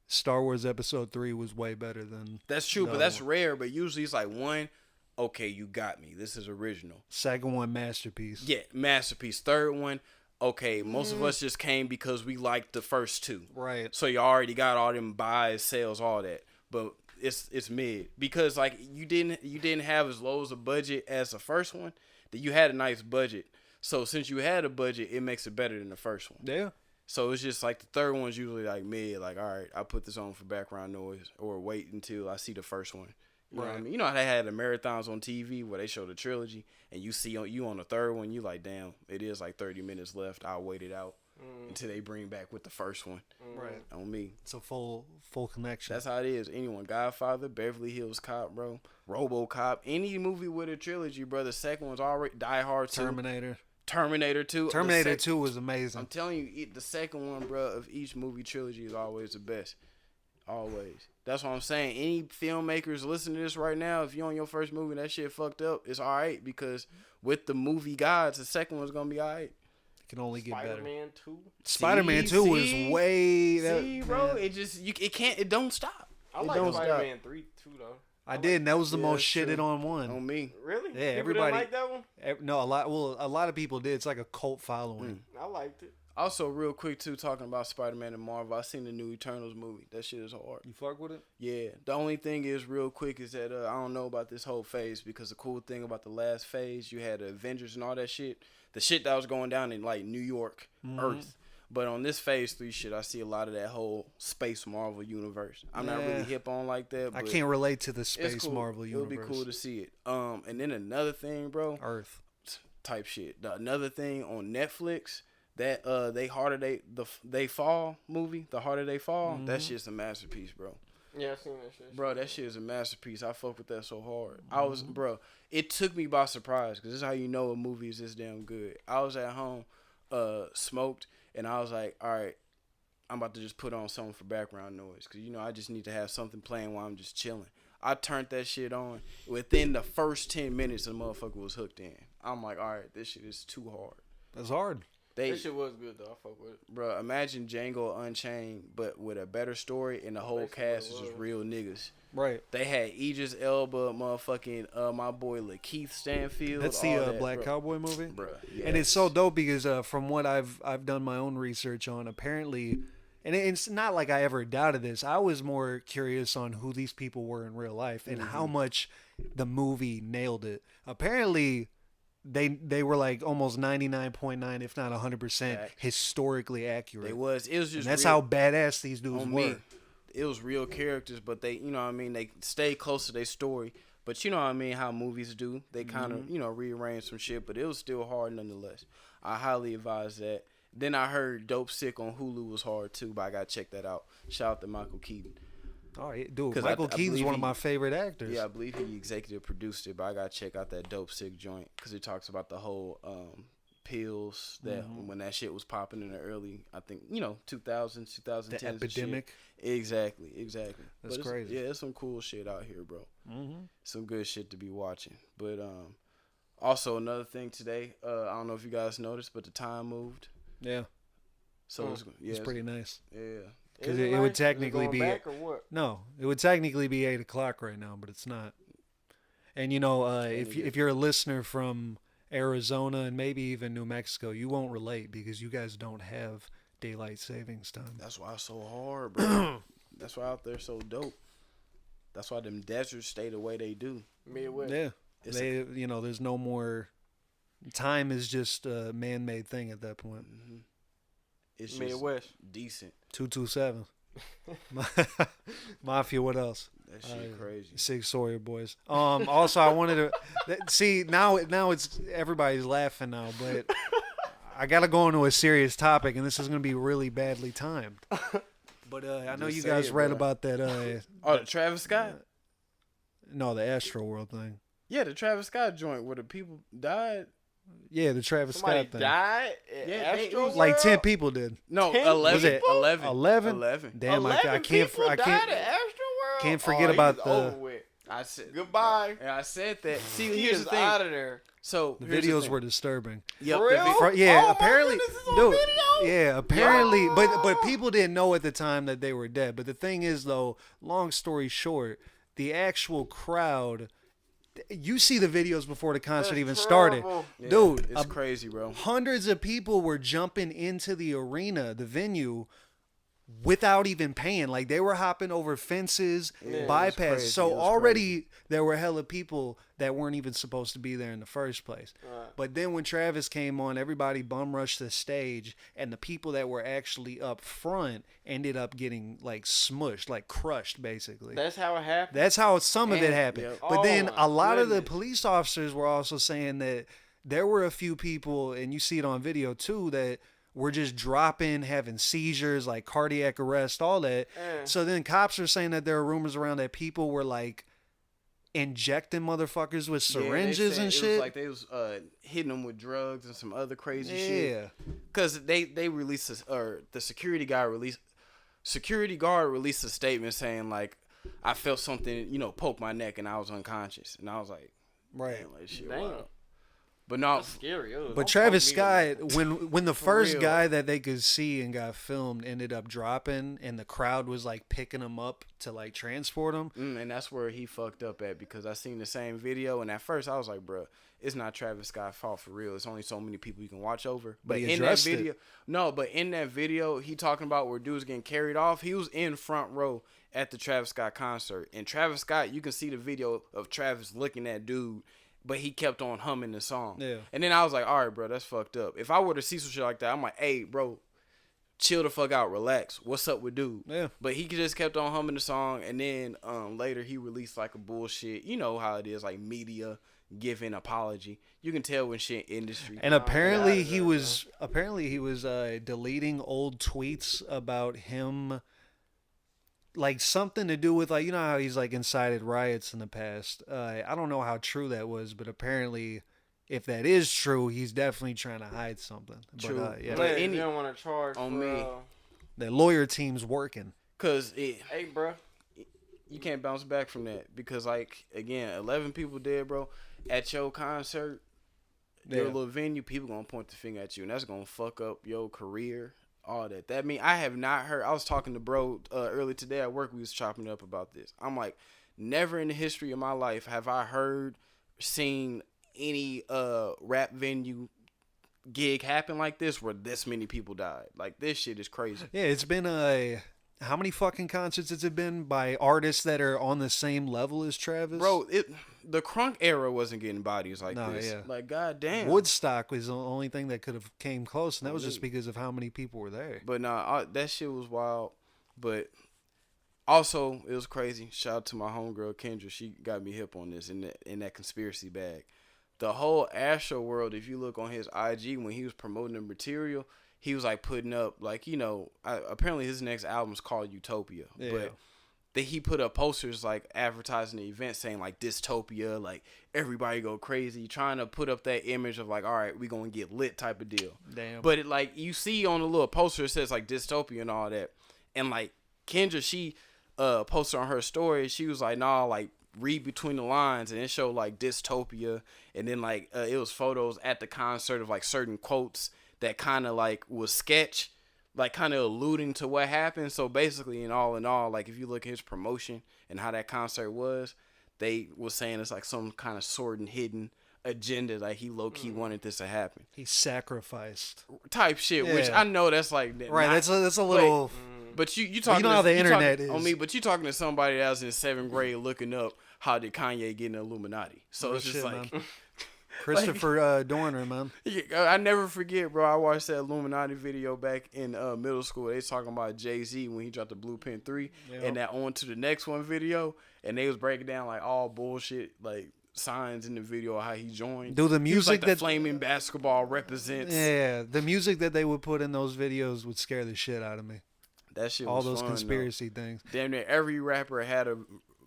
Star Wars Episode 3 was way better than. That's true, the but that's other one. rare. But usually it's like one, okay, you got me. This is original. Second one, masterpiece. Yeah, masterpiece. Third one, okay, most of us just came because we liked the first two. Right. So you already got all them buys, sales, all that. But it's mid because like you didn't have as low as a budget as the first one. That you had a nice budget. So since you had a budget, it makes it better than the first one. Yeah. So it's just like the third one's usually like mid. Like, all right, I'll put this on for background noise or wait until I see the first one. You know what I mean? You know how they had the marathons on TV where they show the trilogy and you see you on the third one, you like, damn, it is like 30 minutes left. I'll wait it out until they bring back with the first one. Right. On me. It's a full connection. That's how it is. Anyone, Godfather, Beverly Hills Cop, bro, RoboCop, any movie with a trilogy, bro. The second one's already Die Hard 2. Terminator 2. Terminator 2 was amazing. I'm telling you, the second one, bro, of each movie trilogy is always the best. Always. That's what I'm saying. Any filmmakers listening to this right now, if you're on your first movie and that shit fucked up, it's all right because with the movie gods, the second one's going to be all right. It can only get better. Spider-Man 2. Spider-Man 2 was way... See, bro, it don't stop. I it like don't Spider-Man 3 too, though. I did, and that was the most that's shitted true. on one. On me. Really? Yeah, People everybody didn't like that one? No, a lot of people did. It's like a cult following. I liked it. Also, real quick, too, talking about Spider-Man and Marvel, I seen the new Eternals movie. That shit is hard. You fuck with it? Yeah. The only thing is, real quick, is that I don't know about this whole phase because the cool thing about the last phase, you had the Avengers and all that shit. The shit that was going down in, like, New York, Earth. But on this phase 3 shit, I see a lot of that whole space Marvel universe. I'm not really hip on like that. But I can't relate to the space cool. Marvel universe. It would be cool to see it. And then another thing, bro. Earth. Type shit. Another thing on Netflix, that They Fall movie, The Harder They Fall, that shit's a masterpiece, bro. Yeah, I seen that shit. Bro, that shit is a masterpiece. I fuck with that so hard. It took me by surprise because this is how you know a movie is this damn good. I was at home, smoked, and I was like, all right, I'm about to just put on something for background noise because, you know, I just need to have something playing while I'm just chilling. I turned that shit on. Within the first 10 minutes, the motherfucker was hooked in. I'm like, all right, this shit is too hard. That's hard. That shit was good, though. I fuck with it. Bro, imagine Django Unchained, but with a better story, and the whole cast is just real niggas. Right. They had Idris Elba, motherfucking my boy LaKeith Stanfield. That's the Black Cowboy movie, bro. Yes. And it's so dope because from what I've done my own research on, apparently, and it's not like I ever doubted this. I was more curious on who these people were in real life and how much the movie nailed it. Apparently, they were like almost 99.9, if not 100%, historically accurate. It was just. And that's real, how badass these dudes were. Me, it was real characters, but they, you know what I mean, they stayed close to their story. But you know what I mean, how movies do. They kind of, you know, rearrange some shit, but it was still hard nonetheless. I highly advise that. Then I heard Dope Sick on Hulu was hard too, but I gotta check that out. Shout out to Michael Keaton. Oh, yeah, dude, Michael Keaton's one of my favorite actors. Yeah, I believe he executive produced it, but I gotta check out that Dope Sick joint because it talks about the whole pills that when that shit was popping in the early, I think, you know, 2000s, 2010s. The epidemic. Exactly. That's crazy. Yeah, there's some cool shit out here, bro. Some good shit to be watching. But also another thing today, I don't know if you guys noticed, but the time moved. Yeah. So it's pretty nice. Yeah. Because it would technically be back or what? No, it would technically be 8 o'clock right now, but it's not. And you know, if you're a listener from Arizona and maybe even New Mexico, you won't relate because you guys don't have daylight savings time. That's why it's so hard, bro. That's why out there so dope. That's why them deserts stay the way they do. Midwest. Yeah, there's no more. Time is just a man-made thing at that point. It's Midwest. Just decent. 227. Mafia, what else? That shit crazy. 6 Sawyer boys. Also, I wanted to see now it's everybody's laughing now, but I got to go into a serious topic, and this is going to be really badly timed. But I know you guys read about that. The Travis Scott? No, the Astro World thing. Yeah, the Travis Scott joint where the people died. Yeah, the Travis Somebody Scott thing. died at Yeah, they- Astro Like World? 10 people did. No, 10 11. Was it 11. 11? 11. Damn, I 11 can't. people I died can't. at Astro World? can't forget Oh, about he's the- over with. I said Goodbye. And I said that. See, He here's is the thing. out of there. So The here's videos thing. were disturbing. Yep, For the real? Yeah, Oh my apparently, goodness, it's on dude. video? Yeah, apparently, Yo! but people didn't know at the time that they were dead. But the thing is, though, long story short, the actual crowd. You see the videos before the concert That's even started, terrible. Yeah, dude. it's crazy, bro. Hundreds of people were jumping into the arena, the venue, without even paying. Like they were hopping over fences, Yeah, bypass. it was crazy. So It was already there were hella people that weren't even supposed to be there in the first place. Right. But then when Travis came on, everybody bum rushed the stage, and the people that were actually up front ended up getting like smushed, like crushed, basically. That's how it happened? That's how some of it And- happened. yep. But Oh then my a lot of the goodness. police officers were also saying that there were a few people, and you see it on video too, that were just dropping, having seizures, like cardiac arrest, all that. Eh. So then cops are saying that there are rumors around that people were like injecting motherfuckers with Yeah, they syringes said and it shit. was like they was hitting them with drugs and some other crazy shit. Yeah. Because they released or the security guard released a statement saying like, I felt something poke my neck and I was unconscious, and I was like, Right. damn, like shit. Damn. Wow. But no, That's scary. Ugh, But don't Travis poke me in Scott, when the first real. guy that they could see and got filmed ended up dropping, and the crowd was like picking him up to like transport him. and that's where he fucked up at, because I seen the same video, and at first I was like, bruh, it's not Travis Scott's fault for real. It's only so many people you can watch over. But he in that addressed it. video, in that video, he talking about where dudes getting carried off. He was in front row at the Travis Scott concert, and Travis Scott, you can see the video of Travis looking at dude, but he kept on humming the song. Yeah. And then I was like, all right, bro, that's fucked up. If I were to see some shit like that, I'm like, hey, bro, chill the fuck out, relax. What's up with dude? Yeah. But he just kept on humming the song, and then later he released like a bullshit. You know how it is, like media giving apology. You can tell when shit industry. And apparently yeah, he yeah, was deleting old tweets about him, like something to do with like, you know how he's like incited riots in the past. I don't know how true that was, but apparently if that is true, he's definitely trying to hide something. True. But yeah, But Glad any- you don't want to charge on for, me. the lawyer team's working. Cause Hey, bro. you can't bounce back from that, because like again, 11 people dead, bro, at your concert, your Yeah. little venue. People gonna point the finger at you, and that's gonna fuck up your career. All that. That mean I have not heard. I was talking to bro earlier today at work. We was chopping it up about this. I'm like, never in the history of my life have I seen any rap venue gig happen like this where this many people died. Like, this shit is crazy. Yeah, it's been how many fucking concerts has it been by artists that are on the same level as Travis? Bro, the crunk era wasn't getting bodies like No, this. yeah. Like, goddamn. Woodstock was the only thing that could have came close, and that was just because of how many people were there. But nah, that shit was wild. But also, it was crazy. Shout out to my homegirl Kendra. She got me hip on this in that conspiracy bag. The whole Astro World, if you look on his IG when he was promoting the material, he was like putting up like, apparently his next album is called Utopia. Yeah. But he put up posters like advertising the event saying like dystopia, like everybody go crazy, trying to put up that image of like, all right, we gonna get lit type of deal. Damn. But it, like, you see on the little poster, it says like dystopia and all that. And like Kendra, she posted on her story, she was like, nah, like read between the lines, and it showed like dystopia, and then like it was photos at the concert of like certain quotes that kind of like was sketch, like kind of alluding to what happened. So basically, in all, like if you look at his promotion and how that concert was, they was saying it's like some kind of sword and hidden agenda, like he low-key wanted this to happen He sacrificed. type shit, which Yeah. I know that's like Right, not- that's a little. but you talking know how the you talking- internet is. on me, but you talking to somebody that was in 7th grade looking up how did Kanye get in the Illuminati. So Real it's just shit, like man. Christopher Dorner, man. I never forget, bro. I watched that Illuminati video back in middle school. They was talking about Jay-Z when he dropped the Blue Pen 3, Yep. and that on to the next one video, and they was breaking down like all bullshit like signs in the video of how he joined. Dude, the He was like music the that flaming basketball represents. yeah, the music that they would put in those videos would scare the shit out of me. That shit All was those fun, conspiracy things. though. Damn near every rapper had a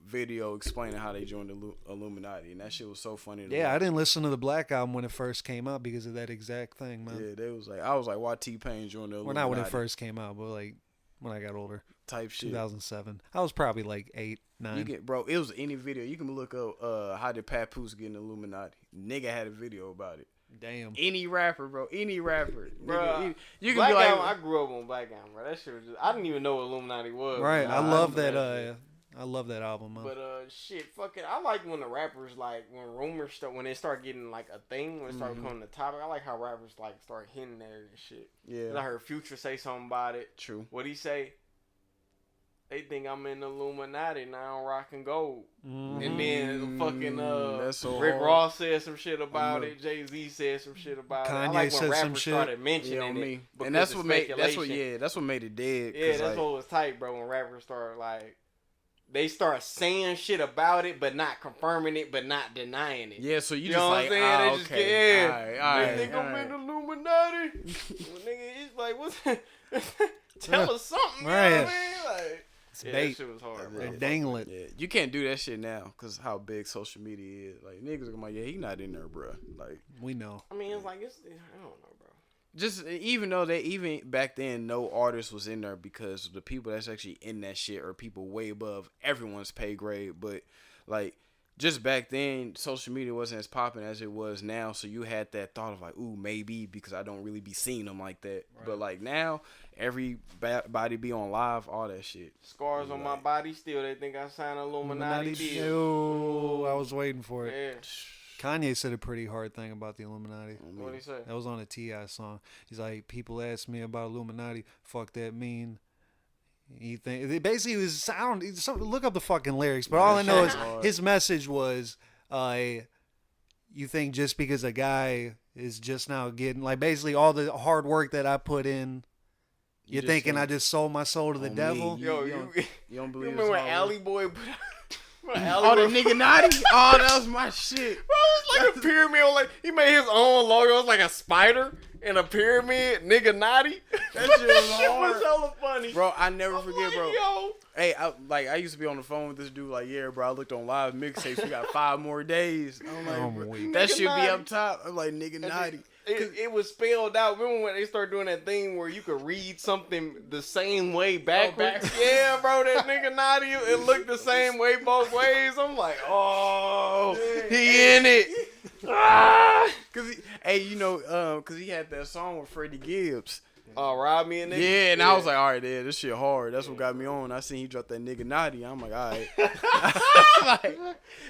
video explaining how they joined the Illuminati, and that shit was so funny. Yeah, I didn't listen to the Black Album when it first came out because of that exact thing, man. Yeah, they was like, I was like, why T-Pain joined the Illuminati? Well, not when it first came out, but like when I got older. Type shit. 2007. I was probably like 8, 9. Bro, it was any video. You can look up how did Papoose get in the Illuminati. Nigga had a video about it. Damn. Any rapper, bro. Any rapper. Bro, nigga, you can Black be like, Album, I grew up on Black Album, bro. That shit was just, I didn't even know what Illuminati was. Right. Man. I love that. shit. I love that album, man. But shit, fucking, I like when the rappers like when rumors start when they start getting like a thing when it start becoming the topic. I like how rappers like start hinting at it and shit. yeah, 'Cause I heard Future say something about it. true. What he say? They think I'm in the Illuminati now, I'm rocking gold. And then fucking That's so Rick hard. Ross said some shit about it. Jay-Z said some shit about it. I Kanye like said when some rappers shit. started mentioning me. it. And that's because what of made speculation. that's what made it dead. Yeah, that's like, what was tight, bro. When rappers start like, they start saying shit about it, but not confirming it, but not denying it. yeah, so you You just know what like, I'm saying? ah, They okay, just get, yeah. all right, They think I'm in the Illuminati. Well, nigga, it's like, what's tell us something, Right. you know what I mean? Like, It's yeah, bait. that shit was hard, bro. They dangle it. Yeah, you can't do that shit now because how big social media is. Like niggas are like, yeah, he not in there, bro. Like, We know. I mean, it's like, I don't know, bro. just even though they even back then no artist was in there because the people that's actually in that shit are people way above everyone's pay grade. But like just back then, social media wasn't as popping as it was now. So you had that thought of like, ooh, maybe because I don't really be seeing them like that. Right. But like now, everybody be on live, all that shit. Scars on my body still. They think I signed an Illuminati deal. Yo, I was waiting for it. Yeah. Kanye said a pretty hard thing about the Illuminati. What'd he say? That was on a T.I. song. He's like, people ask me about Illuminati. Fuck that mean. He basically was look up the fucking lyrics, but all I know is his message was, you think just because a guy is just now getting like basically all the hard work that I put in, you're thinking I just sold my soul to the devil? Yo, you don't believe remember when it's Alley Boy put oh, the nigga naughty? Oh, that was my shit. Bro, it was like a pyramid. Like he made his own logo. It was like a spider in a pyramid. Nigga naughty. That shit was Shit hard. was hella funny. Bro, I never I'm forget, like, bro. Yo. Hey, I used to be on the phone with this dude. Like, yeah, bro. I looked on live mixtapes. We got 5 more days. I'm like, bro, that Nigga should be naughty. up top. I'm like, nigga naughty. It was spelled out. Remember when they started doing that thing where you could read something the same way backwards? Yeah, bro, that nigga naughty. It looked the same way both ways. I'm like, oh, he in it. Cause cause he had that song with Freddie Gibbs. Oh, rob me a nigga. Yeah, and I was like, all right, yeah, this shit hard. That's what got me on. I seen he dropped that nigga naughty. I'm like, all right. Like,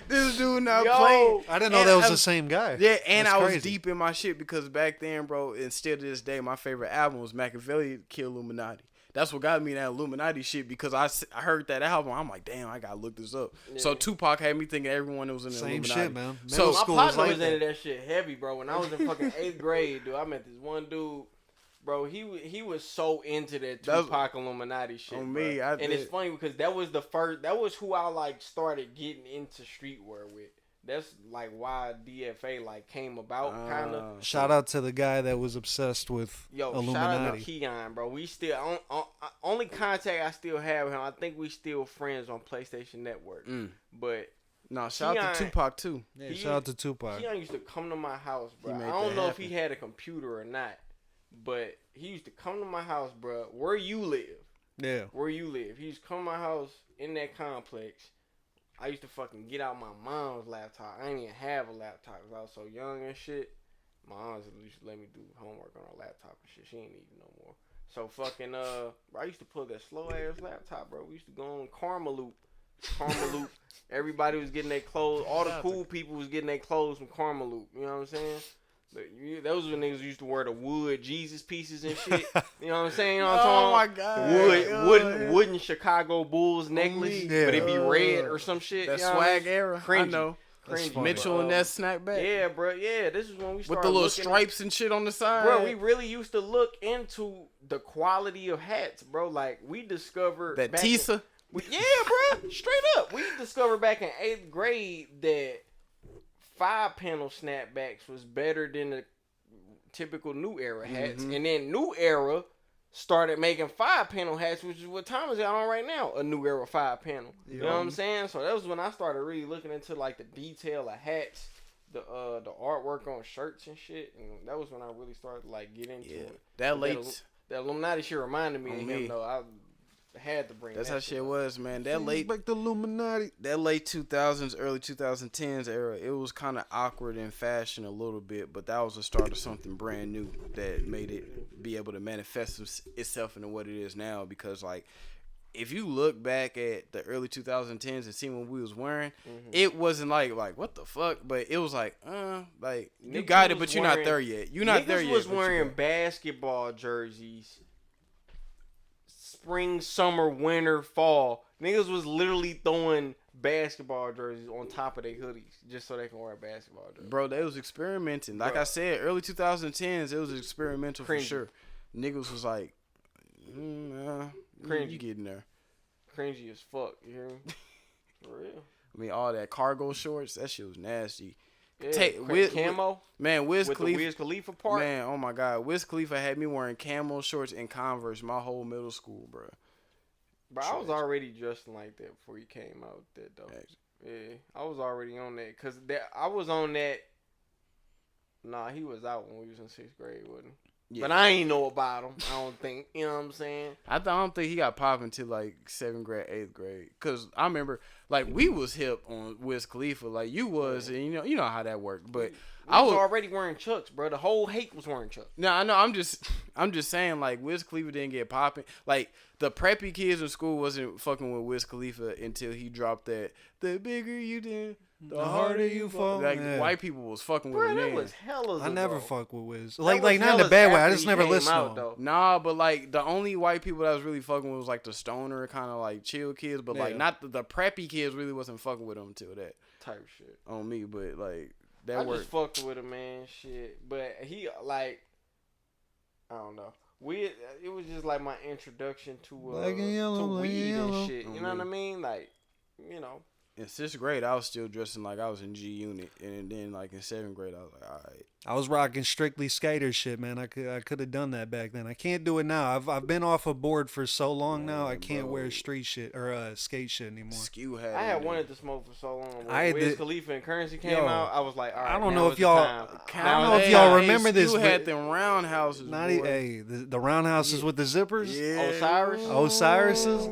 this dude not playing. I didn't know that was the same guy. Yeah, and That's I was crazy. deep in my shit because back then, bro, and still to this day, my favorite album was Machiavelli Kill Illuminati. That's what got me that Illuminati shit because I heard that album. I'm like, damn, I gotta look this up. Yeah. So Tupac had me thinking everyone that was in the Same Illuminati. shit, man. So Middle my school partner was was like into that shit heavy, bro. When I was in fucking 8th grade, dude, I met this one dude. Bro, he was so into that Tupac Illuminati shit. On bro. me, and it's funny because that was who I like started getting into streetwear with. That's like why DFA like came about, kind of. Shout out to the guy that was obsessed with Illuminati. Shout out to Keon, bro. We still only contact I still have with him. I think we still friends on PlayStation Network. But no, shout out to Tupac too. Yeah, shout out to Tupac. Keon used to come to my house, bro. I don't know if he had a computer or not, but he used to come to my house, bro. Where you live? Yeah. Where you live? He used to come to my house in that complex. I used to fucking get out my mom's laptop. I didn't even have a laptop because I was so young and shit. My mom used to let me do homework on her laptop and shit. She ain't need it no more. So fucking bro, I used to pull that slow ass laptop, bro. We used to go on Karma Loop. Everybody was getting their clothes. All the cool people was getting their clothes from Karma Loop. You know what I'm saying? Those were niggas who used to wear the wood Jesus pieces and shit. You know what I'm saying? You know what I'm talking about? God. Wooden Chicago Bulls necklace, but it be red or some shit. That you know swag era. Cringy. I know. Cringy. Mitchell and that snapback. Yeah, bro. Yeah, this is when we started with the little looking stripes and shit on the side. Bro, we really used to look into the quality of hats, bro. Like we discovered that Tisa. Yeah, bro. Straight up, we discovered back in 8th grade that 5-panel snapbacks was better than the typical New Era hats, and then New Era started making 5-panel hats, which is what Thomas got on right now, a New Era 5-panel. You know what I'm saying? So that was when I started really looking into like the detail of hats, the artwork on shirts and shit, and that was when I really started like get into it. That Illuminati shit reminded me of him though. I had to bring. That's that how shit was, man. That late back to Illuminati. That late 2000s, early 2010s era, it was kind of awkward in fashion a little bit, but that was the start of something brand new that made it be able to manifest itself into what it is now. Because like, if you look back at the early 2010s and see what we was wearing, it wasn't like what the fuck, but it was like you got it, but you're not there yet. You're not there yet. Niggas was wearing basketball jerseys. Spring, summer, winter, fall. Niggas was literally throwing basketball jerseys on top of their hoodies just so they can wear basketball jerseys. Bro, they was experimenting. Like I said, early 2010s, it was experimental for sure. Niggas was like, cringy. You getting there. Cringy as fuck, you hear me? For real. I mean, all that cargo shorts, that shit was nasty. Yeah, camo? Man, Wiz Khalifa part? Man, oh my God. Wiz Khalifa had me wearing camo shorts and Converse my whole middle school, bro. Bro, I was already dressing like that before he came out with that, though. Yeah, I was already on that. Because I was on that. Nah, he was out when we was in 6th grade, wasn't he? Yeah. But I ain't know about him, I don't think. You know what I'm saying? I don't think he got popping until like 7th grade, 8th grade. Because I remember, like, we was hip on Wiz Khalifa. Like, you was, and you know how that worked. But I was already wearing Chucks, bro. The whole hate was wearing Chucks. No, I know. I'm just saying, like, Wiz Khalifa didn't get popping. Like, the preppy kids in school wasn't fucking with Wiz Khalifa until he dropped that. The bigger you did, the harder you fall. Like, white people was fucking with him. That was hella. I never fuck with Wiz. Like not in a bad way. I just never listened to him. Nah, but like the only white people that was really fucking with was like the stoner kind of like chill kids, but like not the preppy kids really wasn't fucking with him until that type shit on me. But like that I just fucked with him, man. Shit, but he like I don't know. It was just like my introduction to weed and shit. You know what I mean? Like, you know. In 6th grade, I was still dressing like I was in G Unit, and then like in 7th grade, I was like, all right. I was rocking strictly skater shit, man. I could have done that back then. I can't do it now. I've been off a board for so long now. I can't wear street shit or skate shit anymore. Skew hat. I had wanted to smoke for so long. When Wiz Khalifa and Currency came out, I was like, all right. I don't know if y'all remember this. You had them roundhouses. The roundhouses with the zippers. Yeah. Osiris's.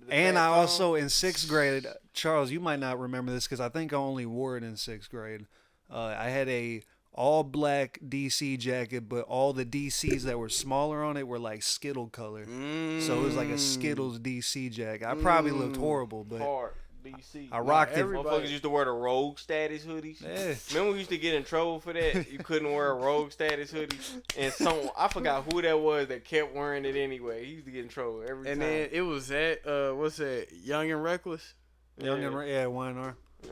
And I also in 6th grade, Charles, you might not remember this because I think I only wore it in 6th grade. I had a all black DC jacket, but all the DCs that were smaller on it were like Skittle color. So it was like a Skittles DC jacket. I probably looked horrible, but hard DC. I rocked it. Motherfuckers used to wear the Rogue Status hoodies. Yeah. Remember we used to get in trouble for that? You couldn't wear a Rogue Status hoodie, and I forgot who that was that kept wearing it anyway. He used to get in trouble every time. And then it was that what's that? Young and Reckless. YNR. Yeah.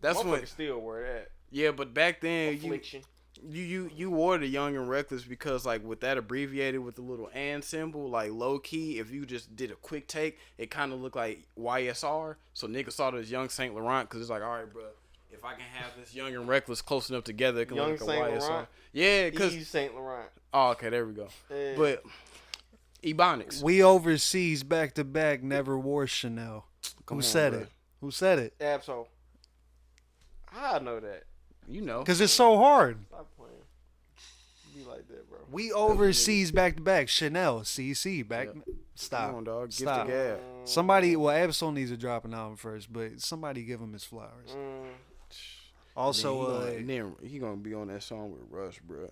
That's when still wear that. Yeah, but back then Affliction. you wore the Young and Reckless because like with that abbreviated with the little and symbol, like low key, if you just did a quick take, it kind of looked like YSR. So niggas saw this Young Saint Laurent because it's like, all right, bro, if I can have this Young and Reckless close enough together, it can look like a YSR. Laurent? Yeah, because Saint Laurent. Oh, okay, there we go. Yeah. But Ebonics. We overseas back to back never wore Chanel. Who said it? Who said it? Absol. How I know that? You know. Because it's so hard. Stop playing. Be like that, bro. We overseas back to back. Chanel, CC, back. Yep. Stop. Come on, dog. Stop. Give the gab. Somebody, Absol needs to drop an album first, but somebody give him his flowers. Also, then he gonna be on that song with Rush, bro.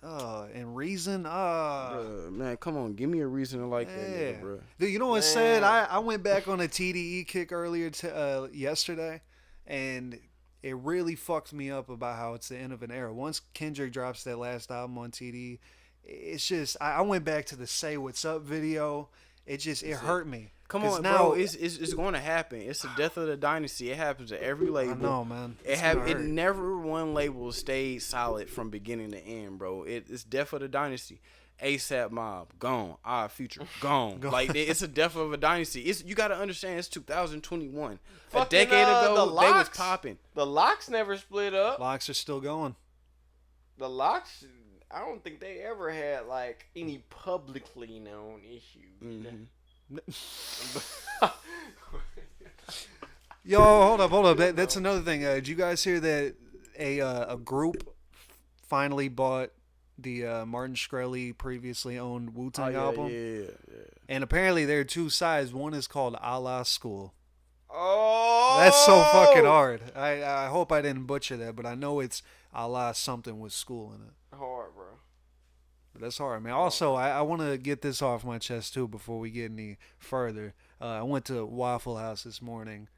And Reason, man, come on, give me a reason to like that nigga, bro. Dude, you know what's sad? I went back on a TDE kick earlier yesterday, and it really fucked me up about how it's the end of an era. Once Kendrick drops that last album on TDE, it's just I went back to the Say What's Up video. It hurt me. Come on, now, bro. It's going to happen. It's the death of the dynasty. It happens to every label. I know, man. It never one label stayed solid from beginning to end, bro. It's death of the dynasty. ASAP Mob gone. Our Future gone. Like it's a death of a dynasty. You got to understand. It's 2021. A decade ago, they was popping. The Locks never split up. Locks are still going. The Locks. I don't think they ever had like any publicly known issues. Yo, hold up. That's another thing. Did you guys hear that a group finally bought the Martin Shkreli previously owned Wu-Tang album? Yeah. And apparently there are two sides. One is called Allah School. Oh, That's so fucking hard. I hope I didn't butcher that, but I know it's Allah something with school in it. hard, bro. But that's hard, man. Also, I want to get this off my chest too before we get any further. I went to Waffle House this morning.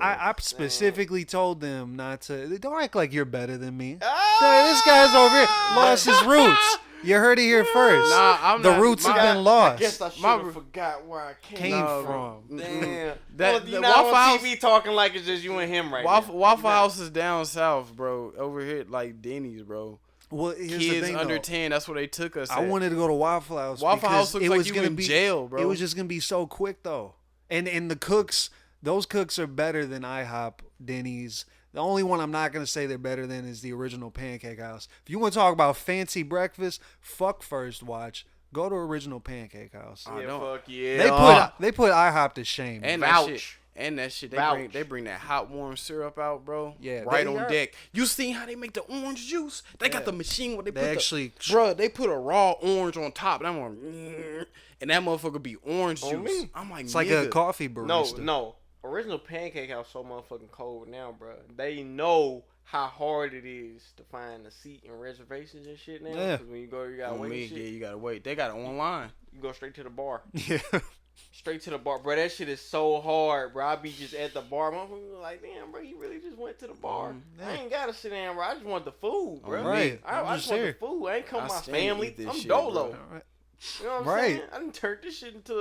I specifically told them not to. Don't act like you're better than me. This guy's over here lost his roots. You heard it here first. Nah, the roots have been lost. I guess I should have forgot where I came from. Damn. The You're Waffle not on House TV talking like it's just you and him right now. Waffle House is down south, bro. Over here, like Denny's, bro. Well, here's the Kids thing, under though. 10, that's where they took us. I wanted to go to Waffle House. Waffle House looks it like was you gonna in be, jail, bro. It was just gonna be so quick though, and the cooks, those cooks are better than IHOP, Denny's. The only one I'm not gonna say they're better than is the original Pancake House. If you want to talk about fancy breakfast, fuck First Watch. Go to Original Pancake House. Yeah, fuck yeah. They put IHOP to shame. And Vouch. that shit, Vouch. they bring that hot warm syrup out, bro. Yeah, right they on are. deck. You seen how they make the orange juice? They got the machine where they put actually- bro. They put a raw orange on top, and I'm like, and that motherfucker be orange On juice. me. I'm like, It's like a coffee barista. No. Original Pancake House so motherfucking cold now, bro. They know how hard it is to find a seat and reservations and shit now. Yeah. 'Cause when you go, you gotta On wait me, and shit. yeah, you gotta wait. They got it online. You go straight to the bar. Yeah. Straight to the bar, bro. That shit is so hard, bro. I be just at the bar. Motherfucker like, damn, bro, he really just went to the bar. Yeah. I ain't gotta sit down, bro. I just want the food, bro. Right. I I'm just just want here. the food. I ain't come I with my stand family. eat this I'm shit, dolo. bro. You know what I'm Right. saying? I done turned this shit into,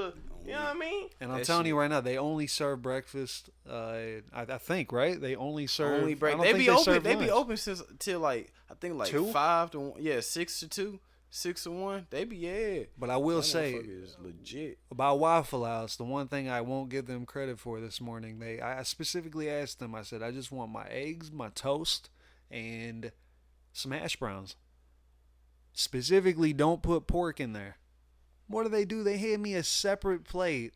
you know what I mean? And I'm That telling shit- you right now, they only serve breakfast. I think, right? They only serve. Only break. I don't They think be open. serve They be lunch. open since till like I think like 2? 5 to 1. Yeah, 6 to 2, 6 to 1. They be But I will That say motherfucker is legit. about Waffle House, the one thing I won't give them credit for this morning, I specifically asked them. I said, I just want my eggs, my toast, and some hash browns. Specifically, don't put pork in there. What do? They hand me a separate plate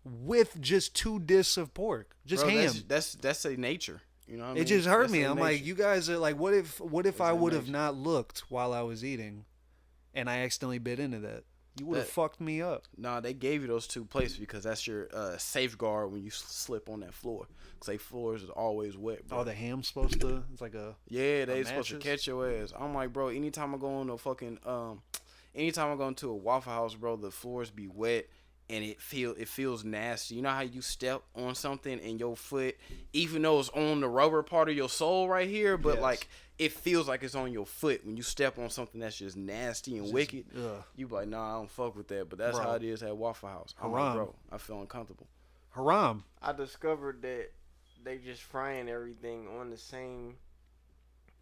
with just 2 discs of pork, just Bro, ham. That's a nature. You know what I mean? It just hurt That's me. their I'm nature. like, you guys are like, what if That's I their would have nature. not looked while I was eating, and I accidentally bit into that? You would have That- fucked me up. Nah, they gave you those 2 plates because that's your safeguard when you slip on that floor. Because they floors is always wet, bro. Oh, the ham's supposed to. It's like a. Yeah, they supposed to mattress? catch your ass. I'm like, bro, anytime I go anytime I go into a Waffle House, bro, the floors be wet and it feels nasty. You know how you step on something and your foot, even though it's on the rubber part of your sole right here, but Yes. like it feels like it's on your foot when you step on something that's just nasty and wicked. Ugh. You be like, nah, I don't fuck with that. But that's Bro. how it is at Waffle House. I'm Haram. like, bro, I feel uncomfortable. Haram. I discovered that they just frying everything on the same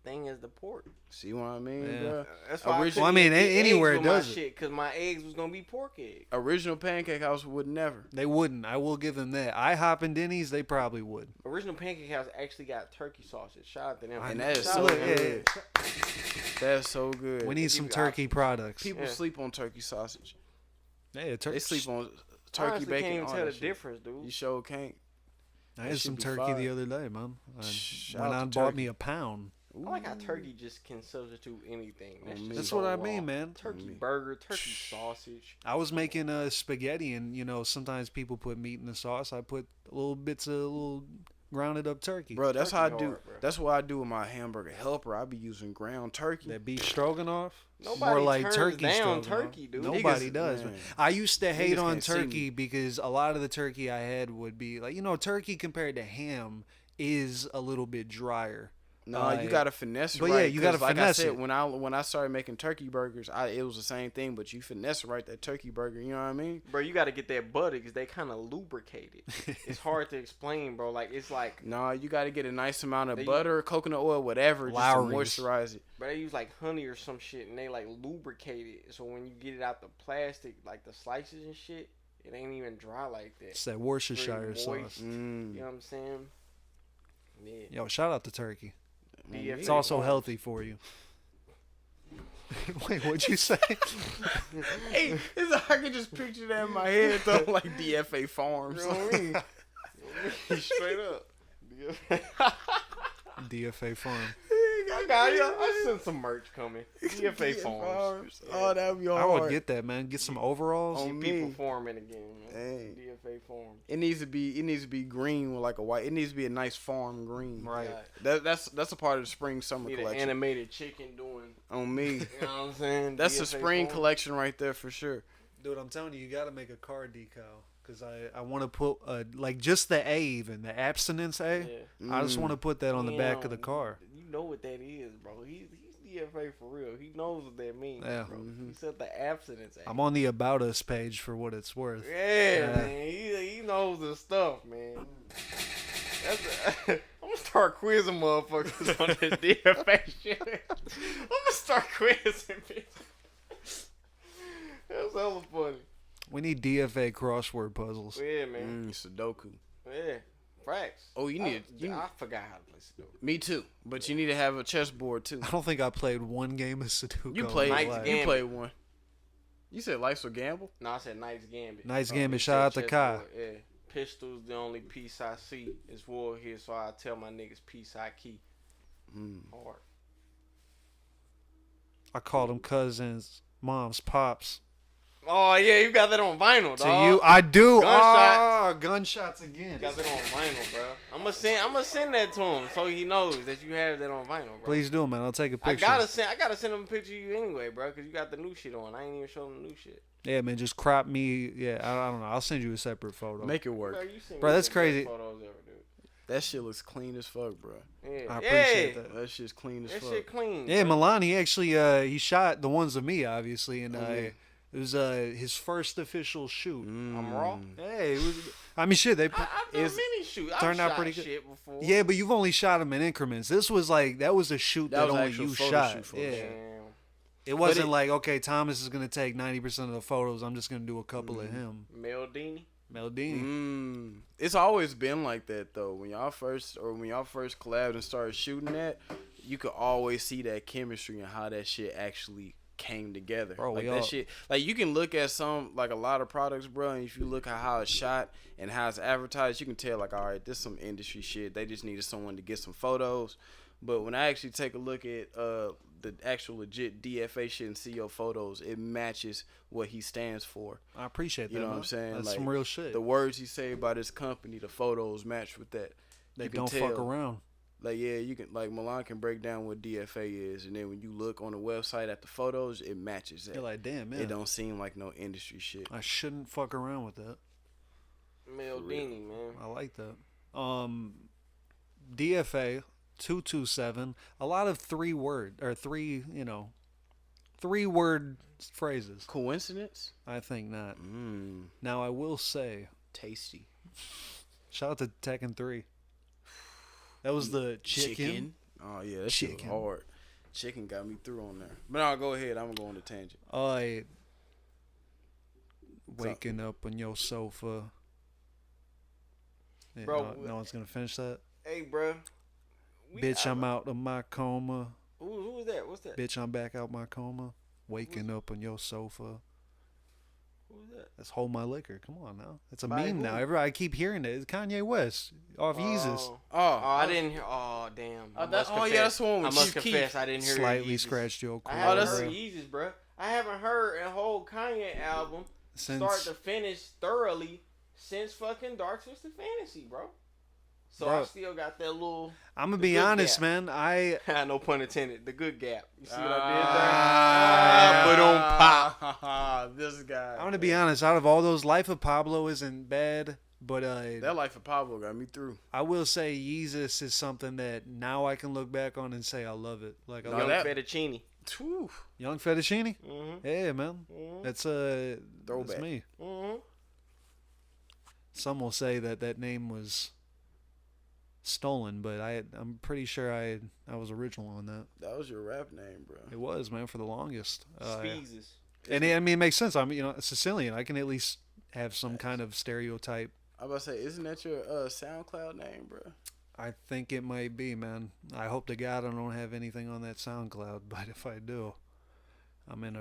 thing as the pork. See what I mean, Yeah. bro? That's why Original- I, Well, I mean, couldn't get anywhere eggs it with my does it. shit because my eggs was gonna be pork eggs. Original Pancake House would never. They wouldn't. I will give them that. IHOP and Denny's, they probably would. Original Pancake House actually got turkey sausage. Shout out to them. And that is Shout so out to good. them. That's so good. We need They some give you turkey options. products. People Yeah. sleep on turkey sausage. Yeah, They sleep on I turkey honestly bacon. can't even all tell that the shit. difference, dude. You sure can't. I that had should some be turkey fire. the other day, man. I Shout went out out to and bought turkey. me a pound. I like how turkey just can substitute anything. That's, On me. just That's so what I raw. mean, man. Turkey me. burger, turkey sausage. I was making spaghetti, and sometimes people put meat in the sauce. I put little bits of little grounded up turkey. Bro, that's how I Turkey do. hard, bro. That's what I do with my hamburger helper. I be using ground turkey. That beef stroganoff. Nobody More like turns turkey down stroganoff. turkey, dude. Nobody Niggas- does. man. Man. I used to hate Niggas on can't see turkey me. because a lot of the turkey I had would be like, turkey compared to ham is a little bit drier. No, you gotta finesse it but right. yeah, you gotta 'cause like finesse I said, it. when I started making turkey burgers, it was the same thing, but you finesse right that turkey burger. You know what I mean? Bro, you got to get that butter because they kind of lubricated. It's hard to explain, bro. Like, it's like, No, you gotta get a nice amount of They- butter, coconut oil, whatever, Lowry's. just to moisturize it. bro, they use like honey or some shit and they like lubricate it. So when you get it out the plastic, like the slices and shit, it ain't even dry like that. It's that Worcestershire Very moist. sauce. You know what I'm saying? Yeah. Yo, shout out to turkey. BFA It's also bars. healthy for you. Wait, what'd you say? Hey, I can just picture that in my head though, like DFA Farms. You know what I mean? Straight up. DFA Farm. I got you. I sent some merch coming. DFA Farms. Oh, that'd be hard. I would get that, man. Get some overalls. On People me. forming again, man. Dang. DFA Farms. It needs to be green with like a white. It needs to be a nice farm green. Right. That's a part of the spring summer Need an collection. animated chicken doing. On me. You know what I'm saying? That's the DFA spring Farms. collection right there for sure. Dude, I'm telling you, you got to make a car decal. Because I want to put, like, just the A even, the abstinence A. Yeah. I just want to put that on the back of the Damn, car. You know what that is, bro. He's DFA for real. He knows what that means, Yeah. bro. He said the abstinence act. I'm on the About Us page for what it's worth. Yeah, man. He knows the stuff, man. I'm gonna start quizzing motherfuckers on this DFA shit. I'm gonna start quizzing people. That's hella funny. We need DFA crossword puzzles. Yeah, man. Sudoku. Yeah. Facts. Oh, I forgot how to play Sudoku. Me too. But you need to have a chessboard too. I don't think I played one game of Sudoku. You played. Knight's You Gambit. played one. You said Life's a Gamble. No, I said Knight's Gambit. Knight's Oh, Gambit, he shout said out to Kai. chessboard, yeah. Pistol's the only piece I see. It's war here, so I tell my niggas peace I keep. Hard. I called them cousins, moms, pops. Oh yeah, you got that on vinyl, To dog. you, I do. Gunshots. Gunshots again. You got that on vinyl, bro. I'm gonna send that to him so he knows that you have that on vinyl, bro. Please do, man. I'll take a I picture. gotta send him a picture of you anyway, bro, because you got the new shit on. I ain't even showing the new shit. Yeah, man. Just crop me. Yeah, I don't know. I'll send you a separate photo. Make it work. Bro, you send Bro, me that's the best crazy. Photos ever, dude. That shit looks clean as fuck, bro. Yeah. I appreciate Yeah. that. That shit's clean as That fuck. shit clean. Yeah, bro. Milan. He actually he shot the ones of me, obviously, and it was his first official shoot. I'm raw. Hey, it was. I mean, shit. They I've done it's- many shoots. I've turned out shot pretty good. shit before. Yeah, but you've only shot them in increments. This was like that was a shoot That that, was only actual you photo shot. shoot for Yeah, us. Damn. it wasn't like okay, Thomas is gonna take 90% of the photos. I'm just gonna do a couple of him. Meldini. Meldini. It's always been like that though. When y'all first collabed and started shooting that, you could always see that chemistry and how that shit actually came together. Bro, like we that all- shit. Like you can look at like a lot of products, bro, and if you look at how it's shot and how it's advertised, you can tell like, all right, this some industry shit. They just needed someone to get some photos. But when I actually take a look at the actual legit DFA shit and see your photos, it matches what he stands for. I appreciate that. You know what man. I'm saying? That's Like, some real shit. The words he say about his company, the photos match with that. They You can don't tell. fuck around. Like, yeah, you can, like, Milan can break down what DFA is, and then when you look on the website at the photos, it matches that. You're like, damn, man. It don't seem like no industry shit. I shouldn't fuck around with that. Meldini, man. I like that. DFA 227. A lot of three word phrases. Coincidence? I think not. Mmm. Now I will say, Tasty. shout out to Tekken 3. That was the chicken. Oh, yeah, that shit was Chicken. hard. Chicken got me through on there. But no, go ahead. I'm going to go on a tangent. Waking up on your sofa. Yeah, Bro, no one's gonna finish that. Hey, bro. Bitch, I'm out of my coma. Who was that? What's that? Bitch, I'm back out my coma. Waking up on your sofa. Who was that? That's Hold My Liquor. Come on now. It's a By meme who? now. Everybody keep hearing it. It's Kanye West off Yeezus. I didn't hear. Oh, damn. I must yeah, confess- that's the one with I must Chief Keef. confess, I didn't hear Slightly Yeezus. scratched your I core. haven't that's- heard Yeezus, bro. I haven't heard a whole Kanye album Since start to finish thoroughly since fucking Dark Twisted Fantasy, bro. So Bro. I still got that little. I'm gonna the be good honest, gap. man. No pun intended. The good gap. You see what Ah, I did there? pop. This guy. I'm gonna be honest. Out of all those, Life of Pablo isn't bad, but That Life of Pablo got me through. I will say Yeezus is something that now I can look back on and say I love it. Like I No, love Young that- Fettuccine. Whew. Young Fettuccine. Mm-hmm. Yeah, man. That's That's Throwback. me. Mm-hmm. Some will say that name was stolen, but I'm pretty sure I was original on that. That was your rap name, bro. It was, man, for the longest. Speezes. And I mean, it makes sense. I'm Sicilian. I can at least have some kind of stereotype. I was about to say, isn't that your SoundCloud name, bro? I think it might be, man. I hope to God I don't have anything on that SoundCloud, but if I do, I'm in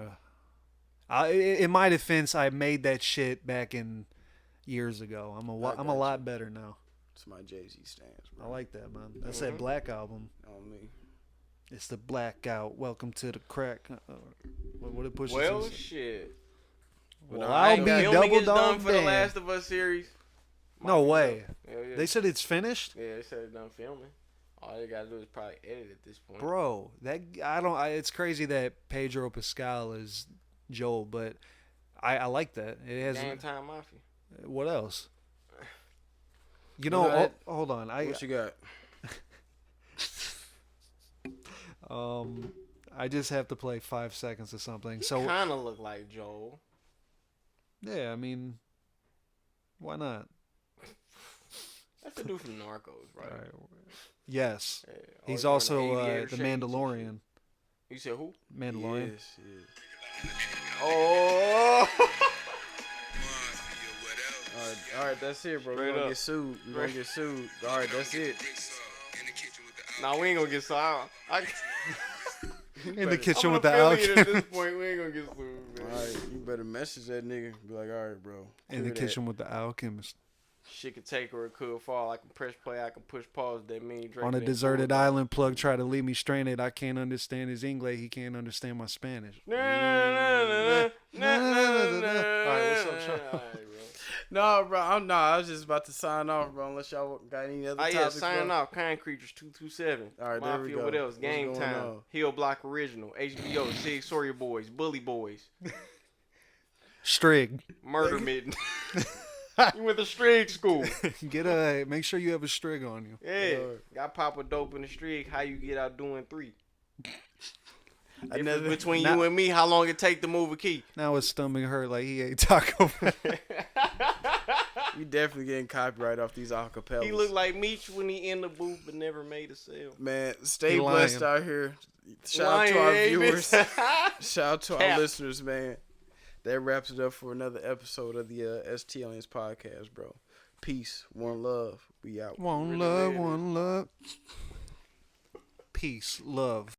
in my defense, I made that shit back in years ago. I'm a lot better now. It's my Jay-Z stance, I bro. like that, man. That's that Black album. On me. It's the blackout. Welcome to the crack. What it pushes. Well, shit. Well, I'll be Filming double is done dog for the damn. Last of Us series. No way. Yeah, yeah. They said it's finished. Yeah, they said it's done filming. All they gotta do is probably edit at this point. Bro, it's crazy that Pedro Pascal is Joel, but I like that. It has. Game Time Mafia. What else? You Well, know, hold on. What you got? I just have to play 5 seconds or something. He So kind of look like Joel. yeah, I mean, why not? That's the dude from Narcos, right? All right. Yes, Yeah. he's Always wearing also aviator the shades and Mandalorian. shit. You said who? Mandalorian. Yes. Oh. All right, that's it, bro. Straight We're gonna up. get sued. We're gonna get sued. All right, that's it. Nah, we ain't gonna get sued. In the kitchen I'm with an the affiliate at this alchemist. point. We ain't gonna get sued, man. All right, you better message that nigga. Be like, all right, bro. In the clear that. kitchen with the alchemist. Shit could take or it could fall. I can press play. I can push pause. That mean Drake On a didn't deserted pull it. island, Plug tried to leave me stranded. I can't understand his English. He can't understand my Spanish. Nah, nah, nah, nah, nah, nah, nah. All right, what's up, Sean? All right, bro. No, bro. I was just about to sign off, bro. Unless y'all got any other Oh yeah, topics, signing bro. off. Kind Creatures 227. All right, there we Mafia, go. what else? What's Game going Time. on? Hill Block Original. HBO. Sig Sawyer Boys. Bully Boys. Strig. Murder Mitten. You went to Strig school. Make sure you have a strig on you. Yeah. Got Papa Dope in the Strig. How you get out doing 3? Difference between you and me, how long it take to move a key. Now his stomach hurt like he ate Taco Bell. You definitely getting copyright off these acapellas. He looked like Meech when he in the booth, but never made a sale. Man, stay He blessed lying. out here. Shout out to our Lying, viewers. bitch. Shout out to Cap. our listeners, man. That wraps it up for another episode of the STLiens podcast, bro. Peace, one love. We out. One Really love, made it. one love. Peace, love.